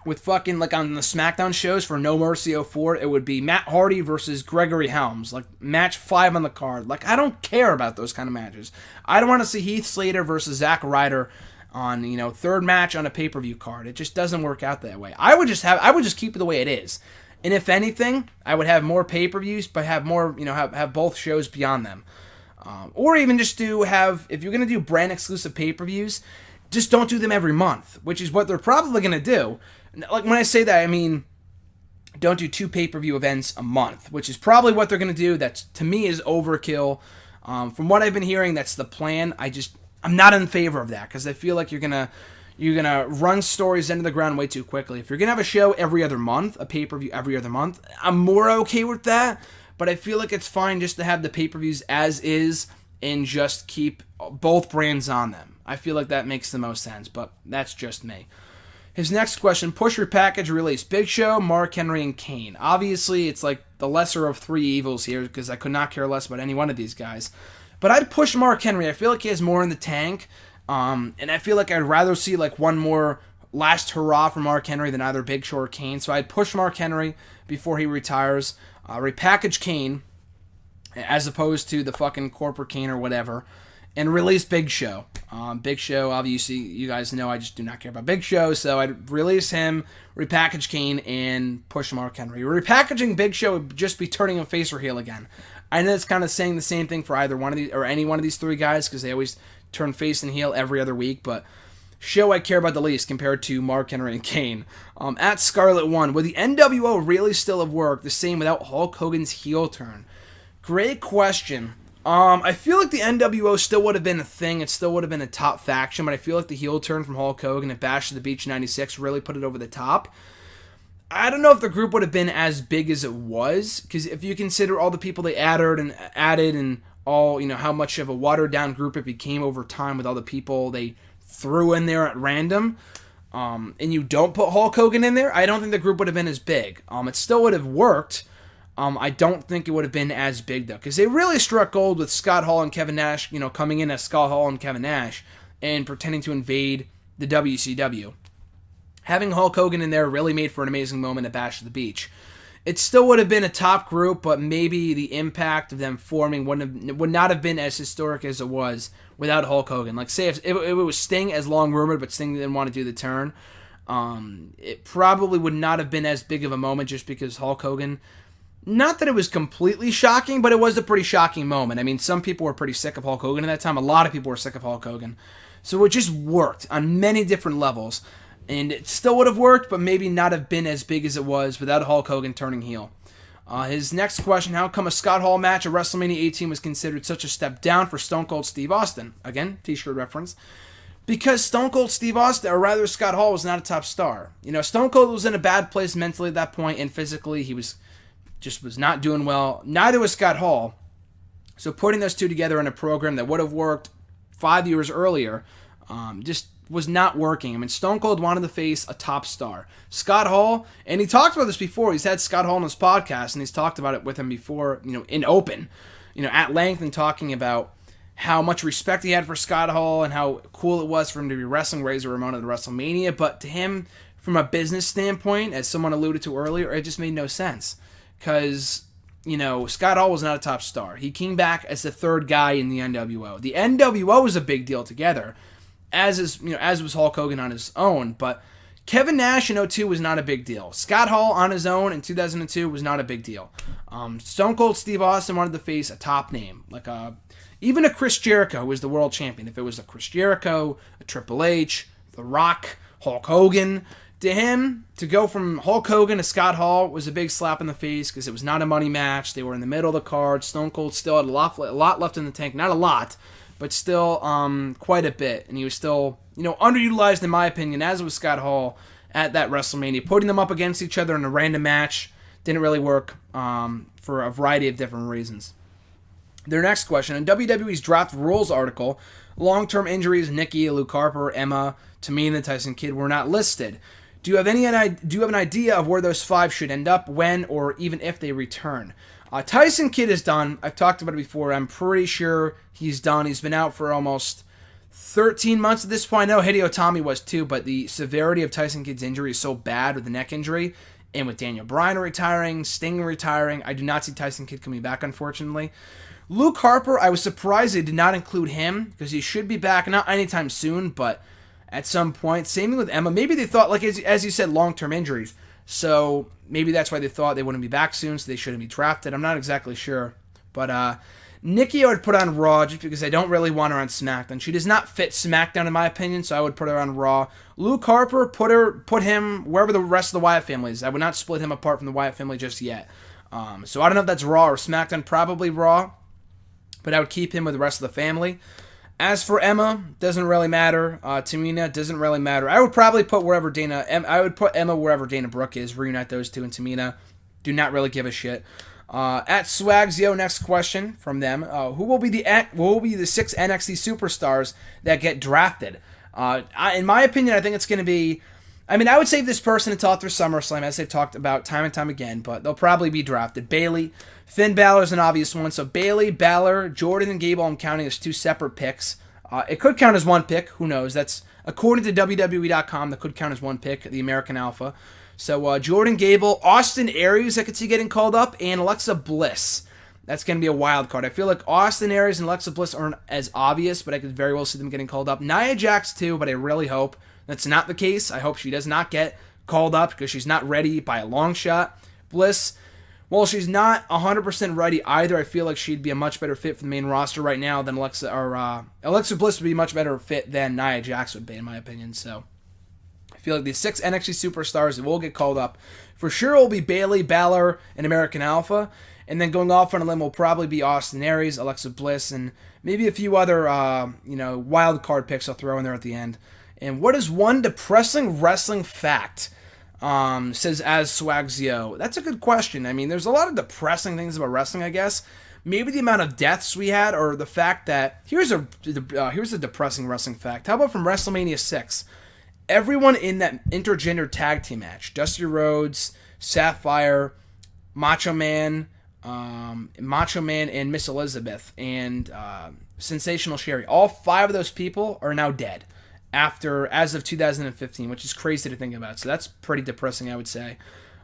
With fucking, like on the SmackDown shows for No Mercy 04, it would be Matt Hardy versus Gregory Helms, like match 5 on the card. Like, I don't care about those kind of matches. I don't want to see Heath Slater versus Zack Ryder on, third match on a pay-per-view card. It just doesn't work out that way. I would just keep it the way it is. And if anything, I would have more pay-per-views, but have more, have both shows beyond them. Or even just if you're going to do brand exclusive pay-per-views, just don't do them every month, which is what they're probably going to do. Like, when I say that, I mean, don't do 2 pay-per-view events a month, which is probably what they're going to do. That's, to me, is overkill. From what I've been hearing, that's the plan. I'm not in favor of that because I feel like you're gonna run stories into the ground way too quickly. If you're gonna have a show every other month, a pay-per-view every other month, I'm more okay with that. But I feel like it's fine just to have the pay-per-views as is and just keep both brands on them. I feel like that makes the most sense, but that's just me. His next question, push repackage release Big Show, Mark Henry, and Kane. Obviously, it's like the lesser of 3 evils here because I could not care less about any one of these guys. But I'd push Mark Henry. I feel like he has more in the tank. And I feel like I'd rather see like one more last hurrah for Mark Henry than either Big Show or Kane. So I'd push Mark Henry before he retires. Repackage Kane as opposed to the fucking corporate Kane or whatever. And release Big Show. Big Show, obviously, you guys know I just do not care about Big Show. So I'd release him, repackage Kane, and push Mark Henry. Repackaging Big Show would just be turning him face or heel again. I know it's kind of saying the same thing for either one of these or any one of these 3 guys because they always turn face and heel every other week. But Show I care about the least compared to Mark Henry and Kane. At Scarlet One, would the NWO really still have worked the same without Hulk Hogan's heel turn? Great question. I feel like the NWO still would have been a thing. It still would have been a top faction, but I feel like the heel turn from Hulk Hogan at Bash at the Beach 96 really put it over the top. I don't know if the group would have been as big as it was, because if you consider all the people they added and all, how much of a watered down group it became over time with all the people they threw in there at random, and you don't put Hulk Hogan in there, I don't think the group would have been as big. It still would have worked. I don't think it would have been as big, though, because they really struck gold with Scott Hall and Kevin Nash, coming in as Scott Hall and Kevin Nash and pretending to invade the WCW. Having Hulk Hogan in there really made for an amazing moment at Bash at the Beach. It still would have been a top group, but maybe the impact of them forming would not have been as historic as it was without Hulk Hogan. Like, say if it was Sting, as long rumored, but Sting didn't want to do the turn, it probably would not have been as big of a moment just because Hulk Hogan... Not that it was completely shocking, but it was a pretty shocking moment. I mean, some people were pretty sick of Hulk Hogan at that time. A lot of people were sick of Hulk Hogan. So it just worked on many different levels. And it still would have worked, but maybe not have been as big as it was without Hulk Hogan turning heel. His next question, how come a Scott Hall match at WrestleMania 18 was considered such a step down for Stone Cold Steve Austin? Again, t-shirt reference. Because Stone Cold Steve Austin, or rather Scott Hall, was not a top star. Stone Cold was in a bad place mentally at that point, and physically he was not doing well. Neither was Scott Hall. So putting those two together in a program that would have worked 5 years earlier just was not working. I mean, Stone Cold wanted to face a top star. Scott Hall, and he talked about this before. He's had Scott Hall on his podcast, and he's talked about it with him before, in open, at length, and talking about how much respect he had for Scott Hall and how cool it was for him to be wrestling Razor Ramon at WrestleMania. But to him, from a business standpoint, as someone alluded to earlier, it just made no sense. Because, Scott Hall was not a top star. He came back as the third guy in the NWO. The NWO was a big deal together, as was Hulk Hogan on his own. But Kevin Nash in 2002 was not a big deal. Scott Hall on his own in 2002 was not a big deal. Stone Cold Steve Austin wanted to face a top name, even a Chris Jericho, who was the world champion. If it was a Chris Jericho, a Triple H, The Rock, Hulk Hogan, to him, to go from Hulk Hogan to Scott Hall was a big slap in the face because it was not a money match. They were in the middle of the card. Stone Cold still had a lot left in the tank. Not a lot, but still quite a bit. And he was still, underutilized in my opinion, as was Scott Hall at that WrestleMania. Putting them up against each other in a random match didn't really work for a variety of different reasons. Their next question, in WWE's Draft Rules article, long-term injuries, Nikki, Luke Harper, Emma, Tamina, Tyson Kidd were not listed. Do you have an idea of where those 5 should end up, when, or even if they return? Tyson Kidd is done. I've talked about it before. I'm pretty sure he's done. He's been out for almost 13 months at this point. I know Hideo Itami was too, but the severity of Tyson Kidd's injury is so bad with the neck injury, and with Daniel Bryan retiring, Sting retiring, I do not see Tyson Kidd coming back, unfortunately. Luke Harper, I was surprised they did not include him, because he should be back, not anytime soon, but at some point. Same thing with Emma. Maybe they thought, as you said, long-term injuries. So maybe that's why they thought they wouldn't be back soon, so they shouldn't be drafted. I'm not exactly sure. But Nikki I would put on Raw just because I don't really want her on SmackDown. She does not fit SmackDown in my opinion, so I would put her on Raw. Luke Harper, put him wherever the rest of the Wyatt family is. I would not split him apart from the Wyatt family just yet. So I don't know if that's Raw or SmackDown. Probably Raw. But I would keep him with the rest of the family. As for Emma, doesn't really matter. Tamina, doesn't really matter. I would probably put Emma wherever Dana Brooke is. Reunite those two, and Tamina. Do not really give a shit. At Swagzio, next question from them: Who will be the 6 NXT superstars that get drafted? In my opinion, I think it's going to be. I would save this person until after SummerSlam, as they've talked about time and time again, but they'll probably be drafted. Bayley. Finn Balor's an obvious one. So Bayley, Balor, Jordan, and Gable I'm counting as 2 separate picks. It could count as 1 pick. Who knows? That's, according to WWE.com, that could count as 1 pick, the American Alpha. So Jordan, Gable, Austin Aries I could see getting called up, and Alexa Bliss. That's going to be a wild card. I feel like Austin Aries and Alexa Bliss aren't as obvious, but I could very well see them getting called up. Nia Jax too, but I really hope that's not the case. I hope she does not get called up because she's not ready by a long shot. Bliss, well, she's not 100% ready either. I feel like she'd be a much better fit for the main roster right now than Alexa Bliss would be a much better fit than Nia Jax would be, in my opinion. So I feel like the 6 NXT superstars that will get called up for sure will be Bayley, Balor, and American Alpha. And then going off on a limb will probably be Austin Aries, Alexa Bliss, and maybe a few other wild card picks I'll throw in there at the end. And what is one depressing wrestling fact? Says as Swagzio. That's a good question. There's a lot of depressing things about wrestling, I guess. Maybe the amount of deaths we had, or the fact that here's a depressing wrestling fact. How about from WrestleMania 6? Everyone in that intergender tag team match: Dusty Rhodes, Sapphire, Macho Man, and Miss Elizabeth, and Sensational Sherry. All 5 of those people are now dead. As of 2015, which is crazy to think about. So that's pretty depressing, I would say.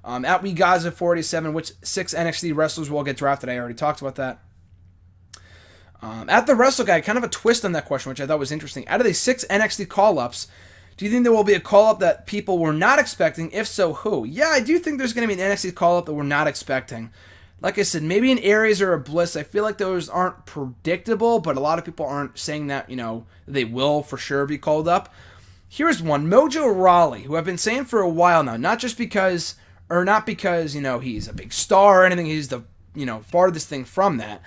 At We Gaza 487, which 6 NXT wrestlers will get drafted? I already talked about that. At the Wrestle Guy, kind of a twist on that question, which I thought was interesting. Out of the 6 NXT call-ups, do you think there will be a call-up that people were not expecting? If so, who? Yeah, I do think there's going to be an NXT call-up that we're not expecting. Like I said, maybe an Aries or a Bliss. I feel like those aren't predictable, but a lot of people aren't saying that, they will for sure be called up. Here's one, Mojo Rawley, who I've been saying for a while now, not because, he's a big star or anything, he's the, farthest thing from that.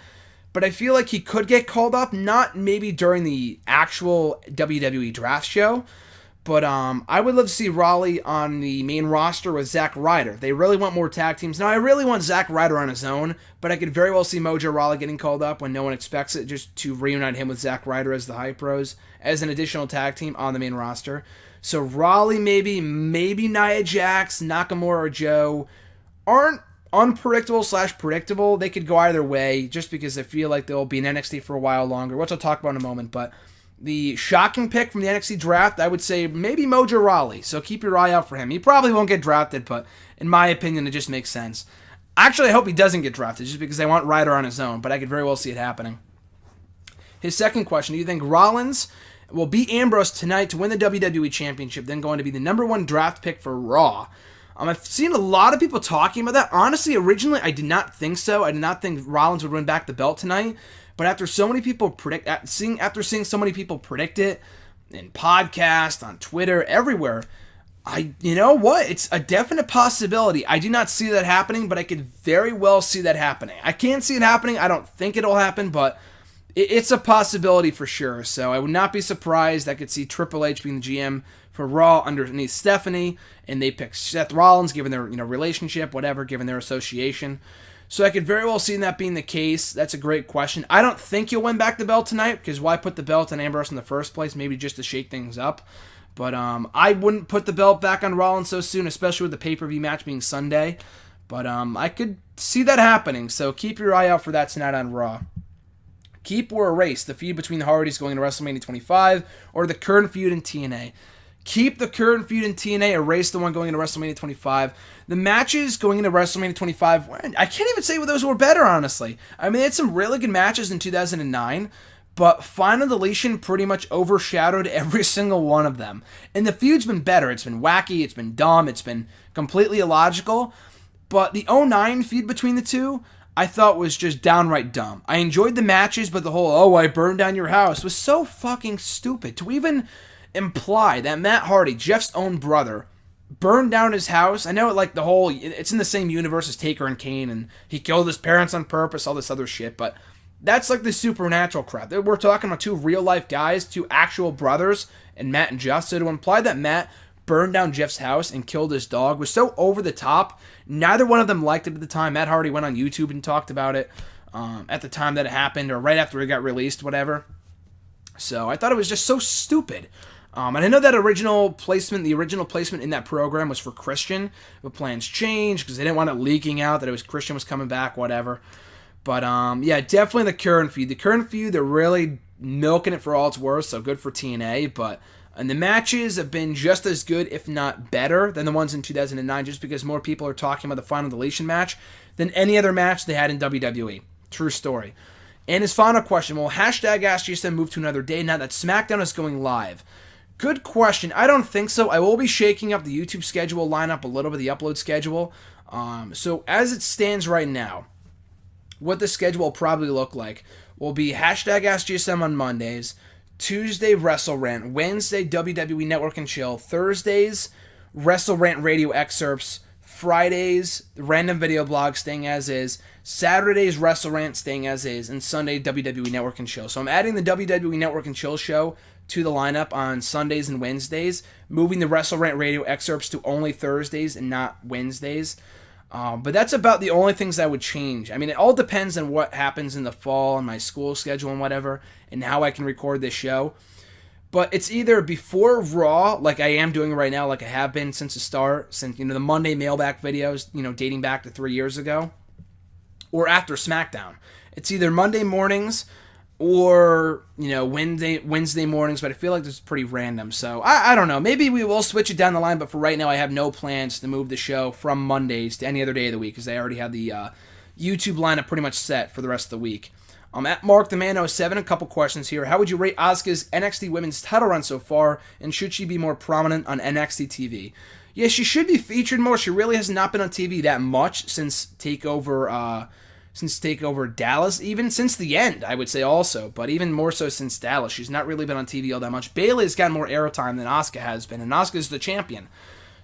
But I feel like he could get called up, not maybe during the actual WWE draft show, but I would love to see Rawley on the main roster with Zack Ryder. They really want more tag teams. Now, I really want Zack Ryder on his own, but I could very well see Mojo Rawley getting called up when no one expects it, just to reunite him with Zack Ryder as the Hype Bros, as an additional tag team on the main roster. So Rawley maybe Nia Jax, Nakamura, or Joe aren't unpredictable / predictable. They could go either way just because I feel like they'll be in NXT for a while longer, which I'll talk about in a moment. But the shocking pick from the NXT draft, I would say maybe Mojo Rawley. So keep your eye out for him. He probably won't get drafted, but in my opinion, it just makes sense. Actually, I hope he doesn't get drafted just because I want Ryder on his own, but I could very well see it happening. His second question, do you think Rollins will beat Ambrose tonight to win the WWE Championship, then going to be the number 1 draft pick for Raw? I've seen a lot of people talking about that. Honestly, originally, I did not think so. I did not think Rollins would win back the belt tonight. But after so many people seeing so many people predict it in podcasts, on Twitter, everywhere, you know what? It's a definite possibility. I do not see that happening, but I could very well see that happening. I can't see it happening. I don't think it'll happen, but it's a possibility for sure. So I would not be surprised. I could see Triple H being the GM for Raw underneath Stephanie, and they pick Seth Rollins, given their relationship, whatever, given their association. So I could very well see that being the case. That's a great question. I don't think you'll win back the belt tonight, because why put the belt on Ambrose in the first place? Maybe just to shake things up. But I wouldn't put the belt back on Rollins so soon, especially with the pay-per-view match being Sunday. But I could see that happening, so keep your eye out for that tonight on Raw. Keep or erase the feud between the Hardys going into WrestleMania 25, or the current feud in TNA. Keep the current feud in TNA, erase the one going into WrestleMania 25. The matches going into WrestleMania 25, I can't even say those were better, honestly. I mean, they had some really good matches in 2009, but Final Deletion pretty much overshadowed every single one of them. And the feud's been better. It's been wacky, it's been dumb, it's been completely illogical. But the 09 feud between the two, I thought was just downright dumb. I enjoyed the matches, but the whole, I burned down your house, was so fucking stupid. To even imply that Matt Hardy, Jeff's own brother, burned down his house. I know it's in the same universe as Taker and Kane, and he killed his parents on purpose, all this other shit, but that's like the supernatural crap. We're talking about 2 real life guys, 2 actual brothers, and Matt and Jeff. So to imply that Matt burned down Jeff's house and killed his dog was so over the top. Neither one of them liked it at the time. Matt Hardy went on YouTube and talked about it at the time that it happened, or right after it got released, whatever. So I thought it was just so stupid. And I know that the original placement in that program was for Christian, but plans changed because they didn't want it leaking out that it was Christian was coming back, whatever. But yeah, definitely the current feud. The current feud, they're really milking it for all it's worth, so good for TNA. And the matches have been just as good, if not better, than the ones in 2009, just because more people are talking about the Final Deletion match than any other match they had in WWE. True story. And his final question, will #AskGSM move to another day now that SmackDown is going live? Good question. I don't think so. I will be shaking up the YouTube schedule lineup a little bit, the upload schedule. So as it stands right now, what the schedule will probably look like will be #AskGSM on Mondays, Tuesday Wrestle Rant, Wednesday WWE Network and Chill, Thursdays Wrestle Rant radio excerpts, Fridays random video blog staying as is, Saturdays Wrestle Rant staying as is, and Sunday WWE Network and Chill. So I'm adding the WWE Network and Chill show to the lineup on Sundays and Wednesdays, moving the Wrestle Rant radio excerpts to only Thursdays and not Wednesdays. But that's about the only things that would change. I mean, it all depends on what happens in the fall and my school schedule and whatever, and how I can record this show. But it's either before Raw, like I am doing right now, like I have been since the start, since, the Monday mailback videos, dating back to 3 years ago, or after SmackDown. It's either Monday mornings or, Wednesday mornings, but I feel like this is pretty random. So, I don't know. Maybe we will switch it down the line, but for right now, I have no plans to move the show from Mondays to any other day of the week, because I already have the YouTube lineup pretty much set for the rest of the week. At Mark the Man 07, a couple questions here. How would you rate Asuka's NXT Women's Title Run so far, and should she be more prominent on NXT TV? Yeah, she should be featured more. She really has not been on TV that much since TakeOver Dallas, even since the end, I would say also, but even more so since Dallas. She's not really been on TV all that much. Bayley's gotten more airtime than Asuka has been, and Asuka's the champion.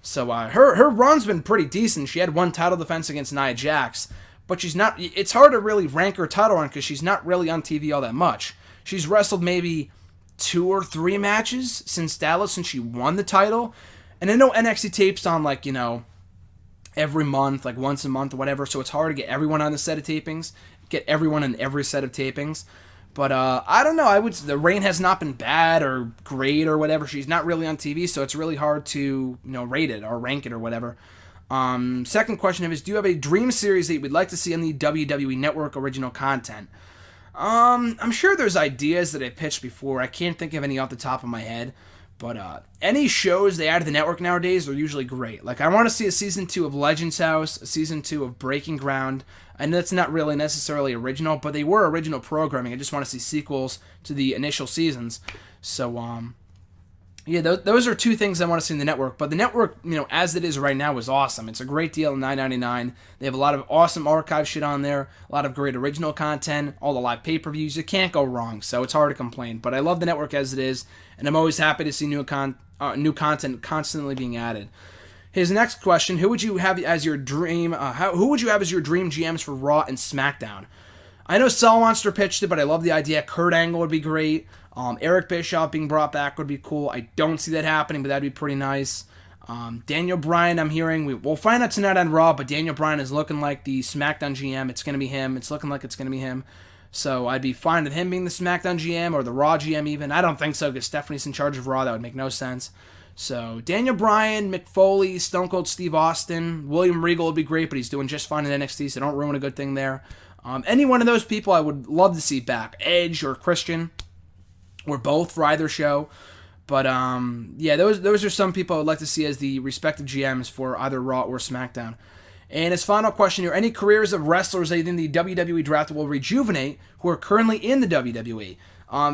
So her run's been pretty decent. She had one title defense against Nia Jax, but she's not. It's hard to really rank her title run because she's not really on TV all that much. She's wrestled maybe 2 or 3 matches since Dallas, since she won the title. And I know NXT tapes on every month, like once a month or whatever, so it's hard to get everyone on the set of tapings, get everyone in every set of tapings. But I don't know. The reign has not been bad or great or whatever. She's not really on TV, so it's really hard to rate it or rank it or whatever. Second question is, do you have a dream series that you would like to see on the WWE Network original content? I'm sure there's ideas that I pitched before. I can't think of any off the top of my head. But any shows they add to the network nowadays are usually great. Like, I want to see a season 2 of Legends House, a season 2 of Breaking Ground. I know that's not really necessarily original, but they were original programming. I just want to see sequels to the initial seasons. So, yeah, those are two things I want to see in the network. But the network, as it is right now, is awesome. It's a great deal at $9.99. They have a lot of awesome archive shit on there, a lot of great original content, all the live pay-per-views. You can't go wrong, so it's hard to complain. But I love the network as it is, and I'm always happy to see new content constantly being added. His next question: Who would you have as your dream? Who would you have as your dream GMs for Raw and SmackDown? I know Cell Monster pitched it, but I love the idea. Kurt Angle would be great. Eric Bischoff being brought back would be cool. I don't see that happening, but that'd be pretty nice. Daniel Bryan, I'm hearing, we'll find out tonight on Raw, but Daniel Bryan is looking like the SmackDown GM. It's going to be him. It's looking like it's going to be him. So I'd be fine with him being the SmackDown GM or the Raw GM even. I don't think so, because Stephanie's in charge of Raw. That would make no sense. So Daniel Bryan, Mick Foley, Stone Cold Steve Austin, William Regal would be great, but he's doing just fine in NXT, so don't ruin a good thing there. Any one of those people I would love to see back. Edge or Christian, or both for either show. But yeah, those are some people I would like to see as the respective GMs for either Raw or SmackDown. And his final question here: any careers of wrestlers that you think the WWE draft will rejuvenate who are currently in the WWE?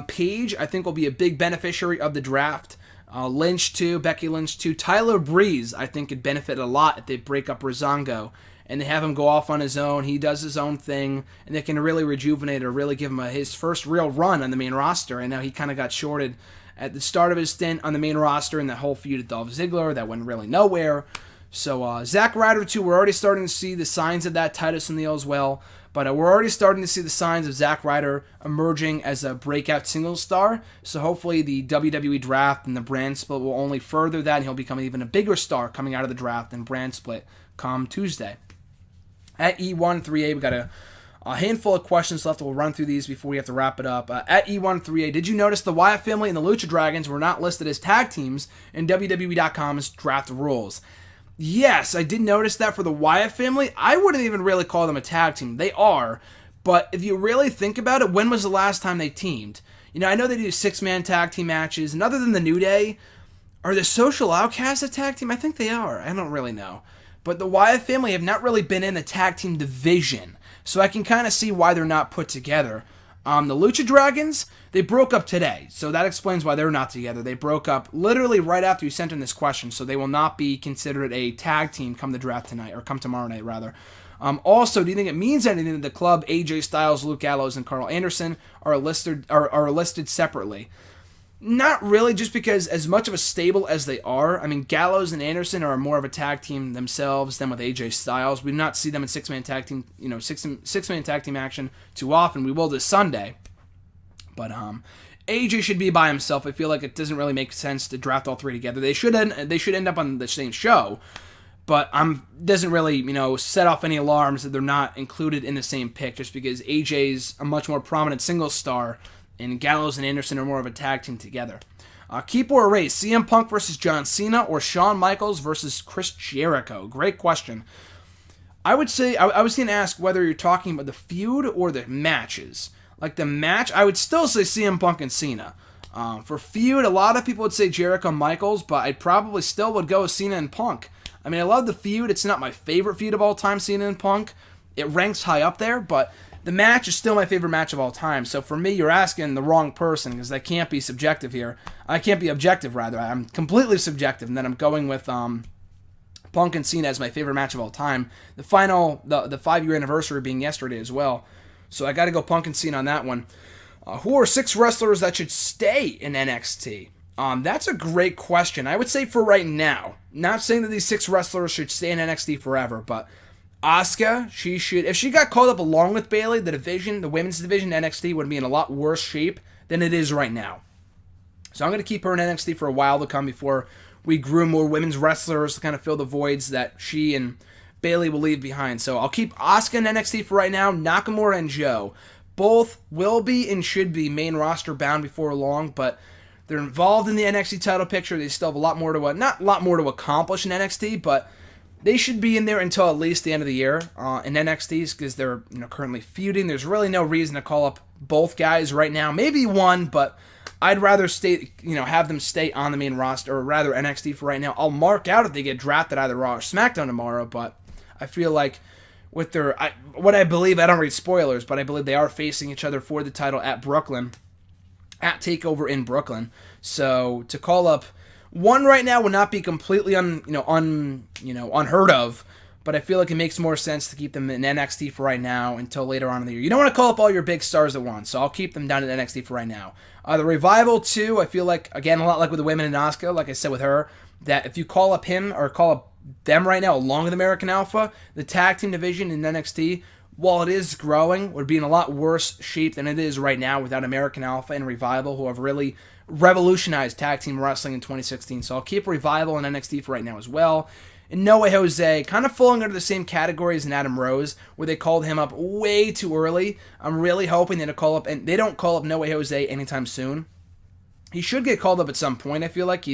Paige, I think, will be a big beneficiary of the draft. Lynch too, Becky Lynch too. Tyler Breeze, I think, could benefit a lot if they break up Breezango and they have him go off on his own. He does his own thing, and they can really rejuvenate or really give him his first real run on the main roster. I know he kind of got shorted at the start of his stint on the main roster in that whole feud with Dolph Ziggler that went really nowhere. So Zack Ryder too, we're already starting to see the signs of that. Titus O'Neil as well. But we're already starting to see the signs of Zack Ryder emerging as a breakout singles star. So hopefully the WWE draft and the brand split will only further that, and he'll become even a bigger star coming out of the draft and brand split come Tuesday. At E13A, we got a handful of questions left. We'll run through these before we have to wrap it up. At E13A, did you notice the Wyatt family and the Lucha Dragons were not listed as tag teams in WWE.com's draft rules? Yes, I did notice that for the Wyatt family. I wouldn't even really call them a tag team. They are, but if you really think about it, when was the last time they teamed? I know they do 6-man tag team matches, and other than the New Day, are the Social Outcasts a tag team? I think they are. I don't really know. But the Wyatt family have not really been in the tag team division, so I can kind of see why they're not put together. The Lucha Dragons, they broke up today, so that explains why they're not together. They broke up literally right after you sent in this question, so they will not be considered a tag team come the draft tonight, or come tomorrow night, rather. Also, do you think it means anything that the club, AJ Styles, Luke Gallows, and Carl Anderson are listed separately? Not really, just because as much of a stable as they are, I mean, Gallows and Anderson are more of a tag team themselves than with AJ Styles. We do not see them in 6-man tag team, six-man tag team action too often. We will this Sunday. But AJ should be by himself. I feel like it doesn't really make sense to draft all three together. They should end up on the same show, but doesn't really, set off any alarms that they're not included in the same pick, just because AJ's a much more prominent singles star and Gallows and Anderson are more of a tag team together. Keep or erase, CM Punk versus John Cena or Shawn Michaels versus Chris Jericho? Great question. I would say, I was going to ask whether you're talking about the feud or the matches. Like the match, I would still say CM Punk and Cena. For feud, a lot of people would say Jericho and Michaels, but I probably still would go with Cena and Punk. I mean, I love the feud. It's not my favorite feud of all time, Cena and Punk. It ranks high up there, but the match is still my favorite match of all time. So for me, you're asking the wrong person, because I can't be subjective here. I can't be objective, rather. I'm completely subjective, and then I'm going with Punk and Cena as my favorite match of all time. The 5-year anniversary being yesterday as well. So I got to go Punk and Cena on that one. Who are 6 wrestlers that should stay in NXT? That's a great question. I would say for right now, not saying that these 6 wrestlers should stay in NXT forever, but Asuka, she should, if she got called up along with Bayley, the women's division NXT would be in a lot worse shape than it is right now. So I'm going to keep her in NXT for a while to come before we groom more women's wrestlers to kind of fill the voids that she and Bayley will leave behind. So I'll keep Asuka in NXT for right now. Nakamura and Joe, both will be and should be main roster bound before long, but they're involved in the NXT title picture. They still have not a lot more to accomplish in NXT, but They should be in there until at least the end of the year in NXT because they're currently feuding. There's really no reason to call up both guys right now. Maybe one, but I'd rather have them stay on the main roster, or rather NXT for right now. I'll mark out if they get drafted either Raw or SmackDown tomorrow, but I feel like with I don't read spoilers, but I believe they are facing each other for the title at TakeOver in Brooklyn. So to call up one right now would not be completely unheard of, but I feel like it makes more sense to keep them in NXT for right now until later on in the year. You don't want to call up all your big stars at once, so I'll keep them down in NXT for right now. The Revival, too, I feel like, again, a lot like with the women in Asuka, like I said with her, that if you call up him or call up them right now along with American Alpha, the tag team division in NXT, while it is growing, would be in a lot worse shape than it is right now without American Alpha and Revival, who have really revolutionized tag team wrestling in 2016. So I'll keep Revival and NXT for right now as well. And No Way Jose, kind of falling under the same category as Adam Rose, where they called him up way too early. I'm really hoping they don't call up No Way Jose anytime soon. He should get called up at some point. I feel like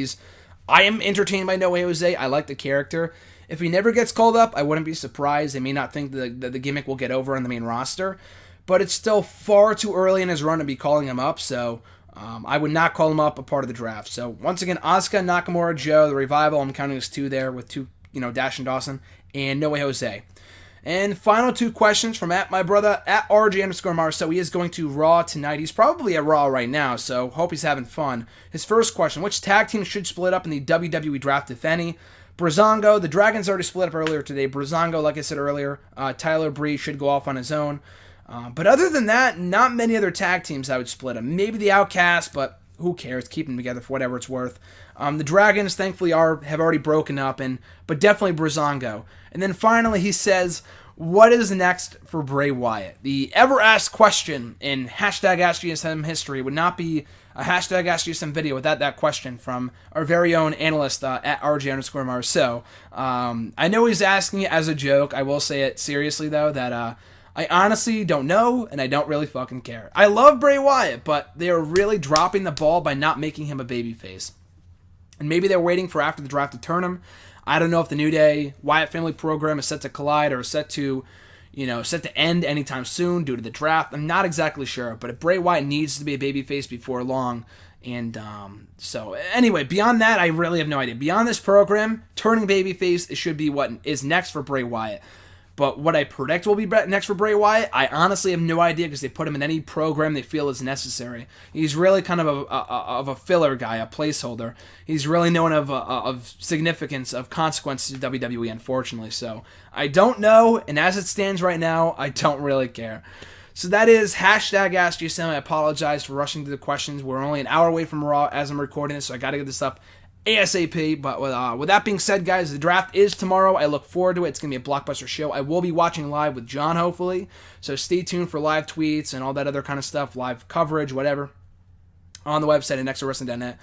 I am entertained by No Way Jose. I like the character. If he never gets called up, I wouldn't be surprised. They may not think that the gimmick will get over on the main roster, but it's still far too early in his run to be calling him up, so I would not call him up a part of the draft. So once again, Asuka, Nakamura, Joe, the Revival, I'm counting as two there with two, Dash and Dawson, and No Way Jose. And final two questions from my brother at RJ_Marceau. He is going to Raw tonight. He's probably at Raw right now, so hope he's having fun. His first question: which tag team should split up in the WWE draft, if any? Breezango, the Dragons already split up earlier today. Breezango, like I said earlier, Tyler Breeze should go off on his own. But other than that, not many other tag teams I would split them. Maybe the Outcasts, but who cares? Keep them together for whatever it's worth. The Dragons, thankfully, have already broken up, but definitely Breezango. And then finally, he says, what is next for Bray Wyatt? The ever-asked question in #AskGSM history would not be a #AskGSM video without that question from our very own analyst at RJ_Marceau. I know he's asking it as a joke. I will say it seriously, though, that I honestly don't know, and I don't really fucking care. I love Bray Wyatt, but they are really dropping the ball by not making him a babyface. And maybe they're waiting for after the draft to turn him. I don't know if the New Day Wyatt family program is set to collide or set to end anytime soon due to the draft. I'm not exactly sure, but if Bray Wyatt needs to be a babyface before long. And so anyway, beyond that, I really have no idea. Beyond this program, turning babyface, it should be what is next for Bray Wyatt. But what I predict will be next for Bray Wyatt, I honestly have no idea because they put him in any program they feel is necessary. He's really kind of a filler guy, a placeholder. He's really known of significance, of consequence to WWE, unfortunately. So I don't know, and as it stands right now, I don't really care. So that is #AskGSM. I apologize for rushing through the questions. We're only an hour away from Raw as I'm recording this, so I got to get this up ASAP. But with that being said, guys, the draft is tomorrow. I look forward to it. It's going to be a blockbuster show. I will be watching live with John, hopefully. So stay tuned for live tweets and all that other kind of stuff, live coverage, whatever, on the website at nextwrestling.net.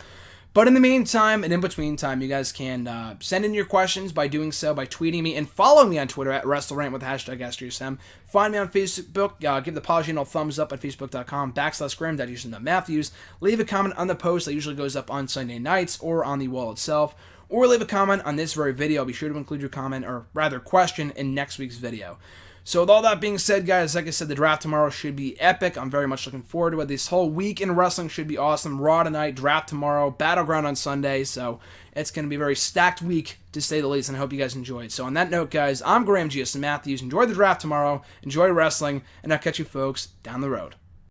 But in the meantime, and in between time, you guys can send in your questions by doing so, by tweeting me and following me on Twitter at WrestleRant with #AskGSM. Find me on Facebook. Give the Polygonal thumbs up at facebook.com/Graham.Matthews. Leave a comment on the post that usually goes up on Sunday nights or on the wall itself. Or leave a comment on this very video. I'll be sure to include your comment, or rather question, in next week's video. So with all that being said, guys, like I said, the draft tomorrow should be epic. I'm very much looking forward to it. This whole week in wrestling should be awesome. Raw tonight, draft tomorrow, Battleground on Sunday. So it's going to be a very stacked week, to say the least, and I hope you guys enjoy it. So on that note, guys, I'm Graham GSM Matthews. Enjoy the draft tomorrow. Enjoy wrestling, and I'll catch you folks down the road.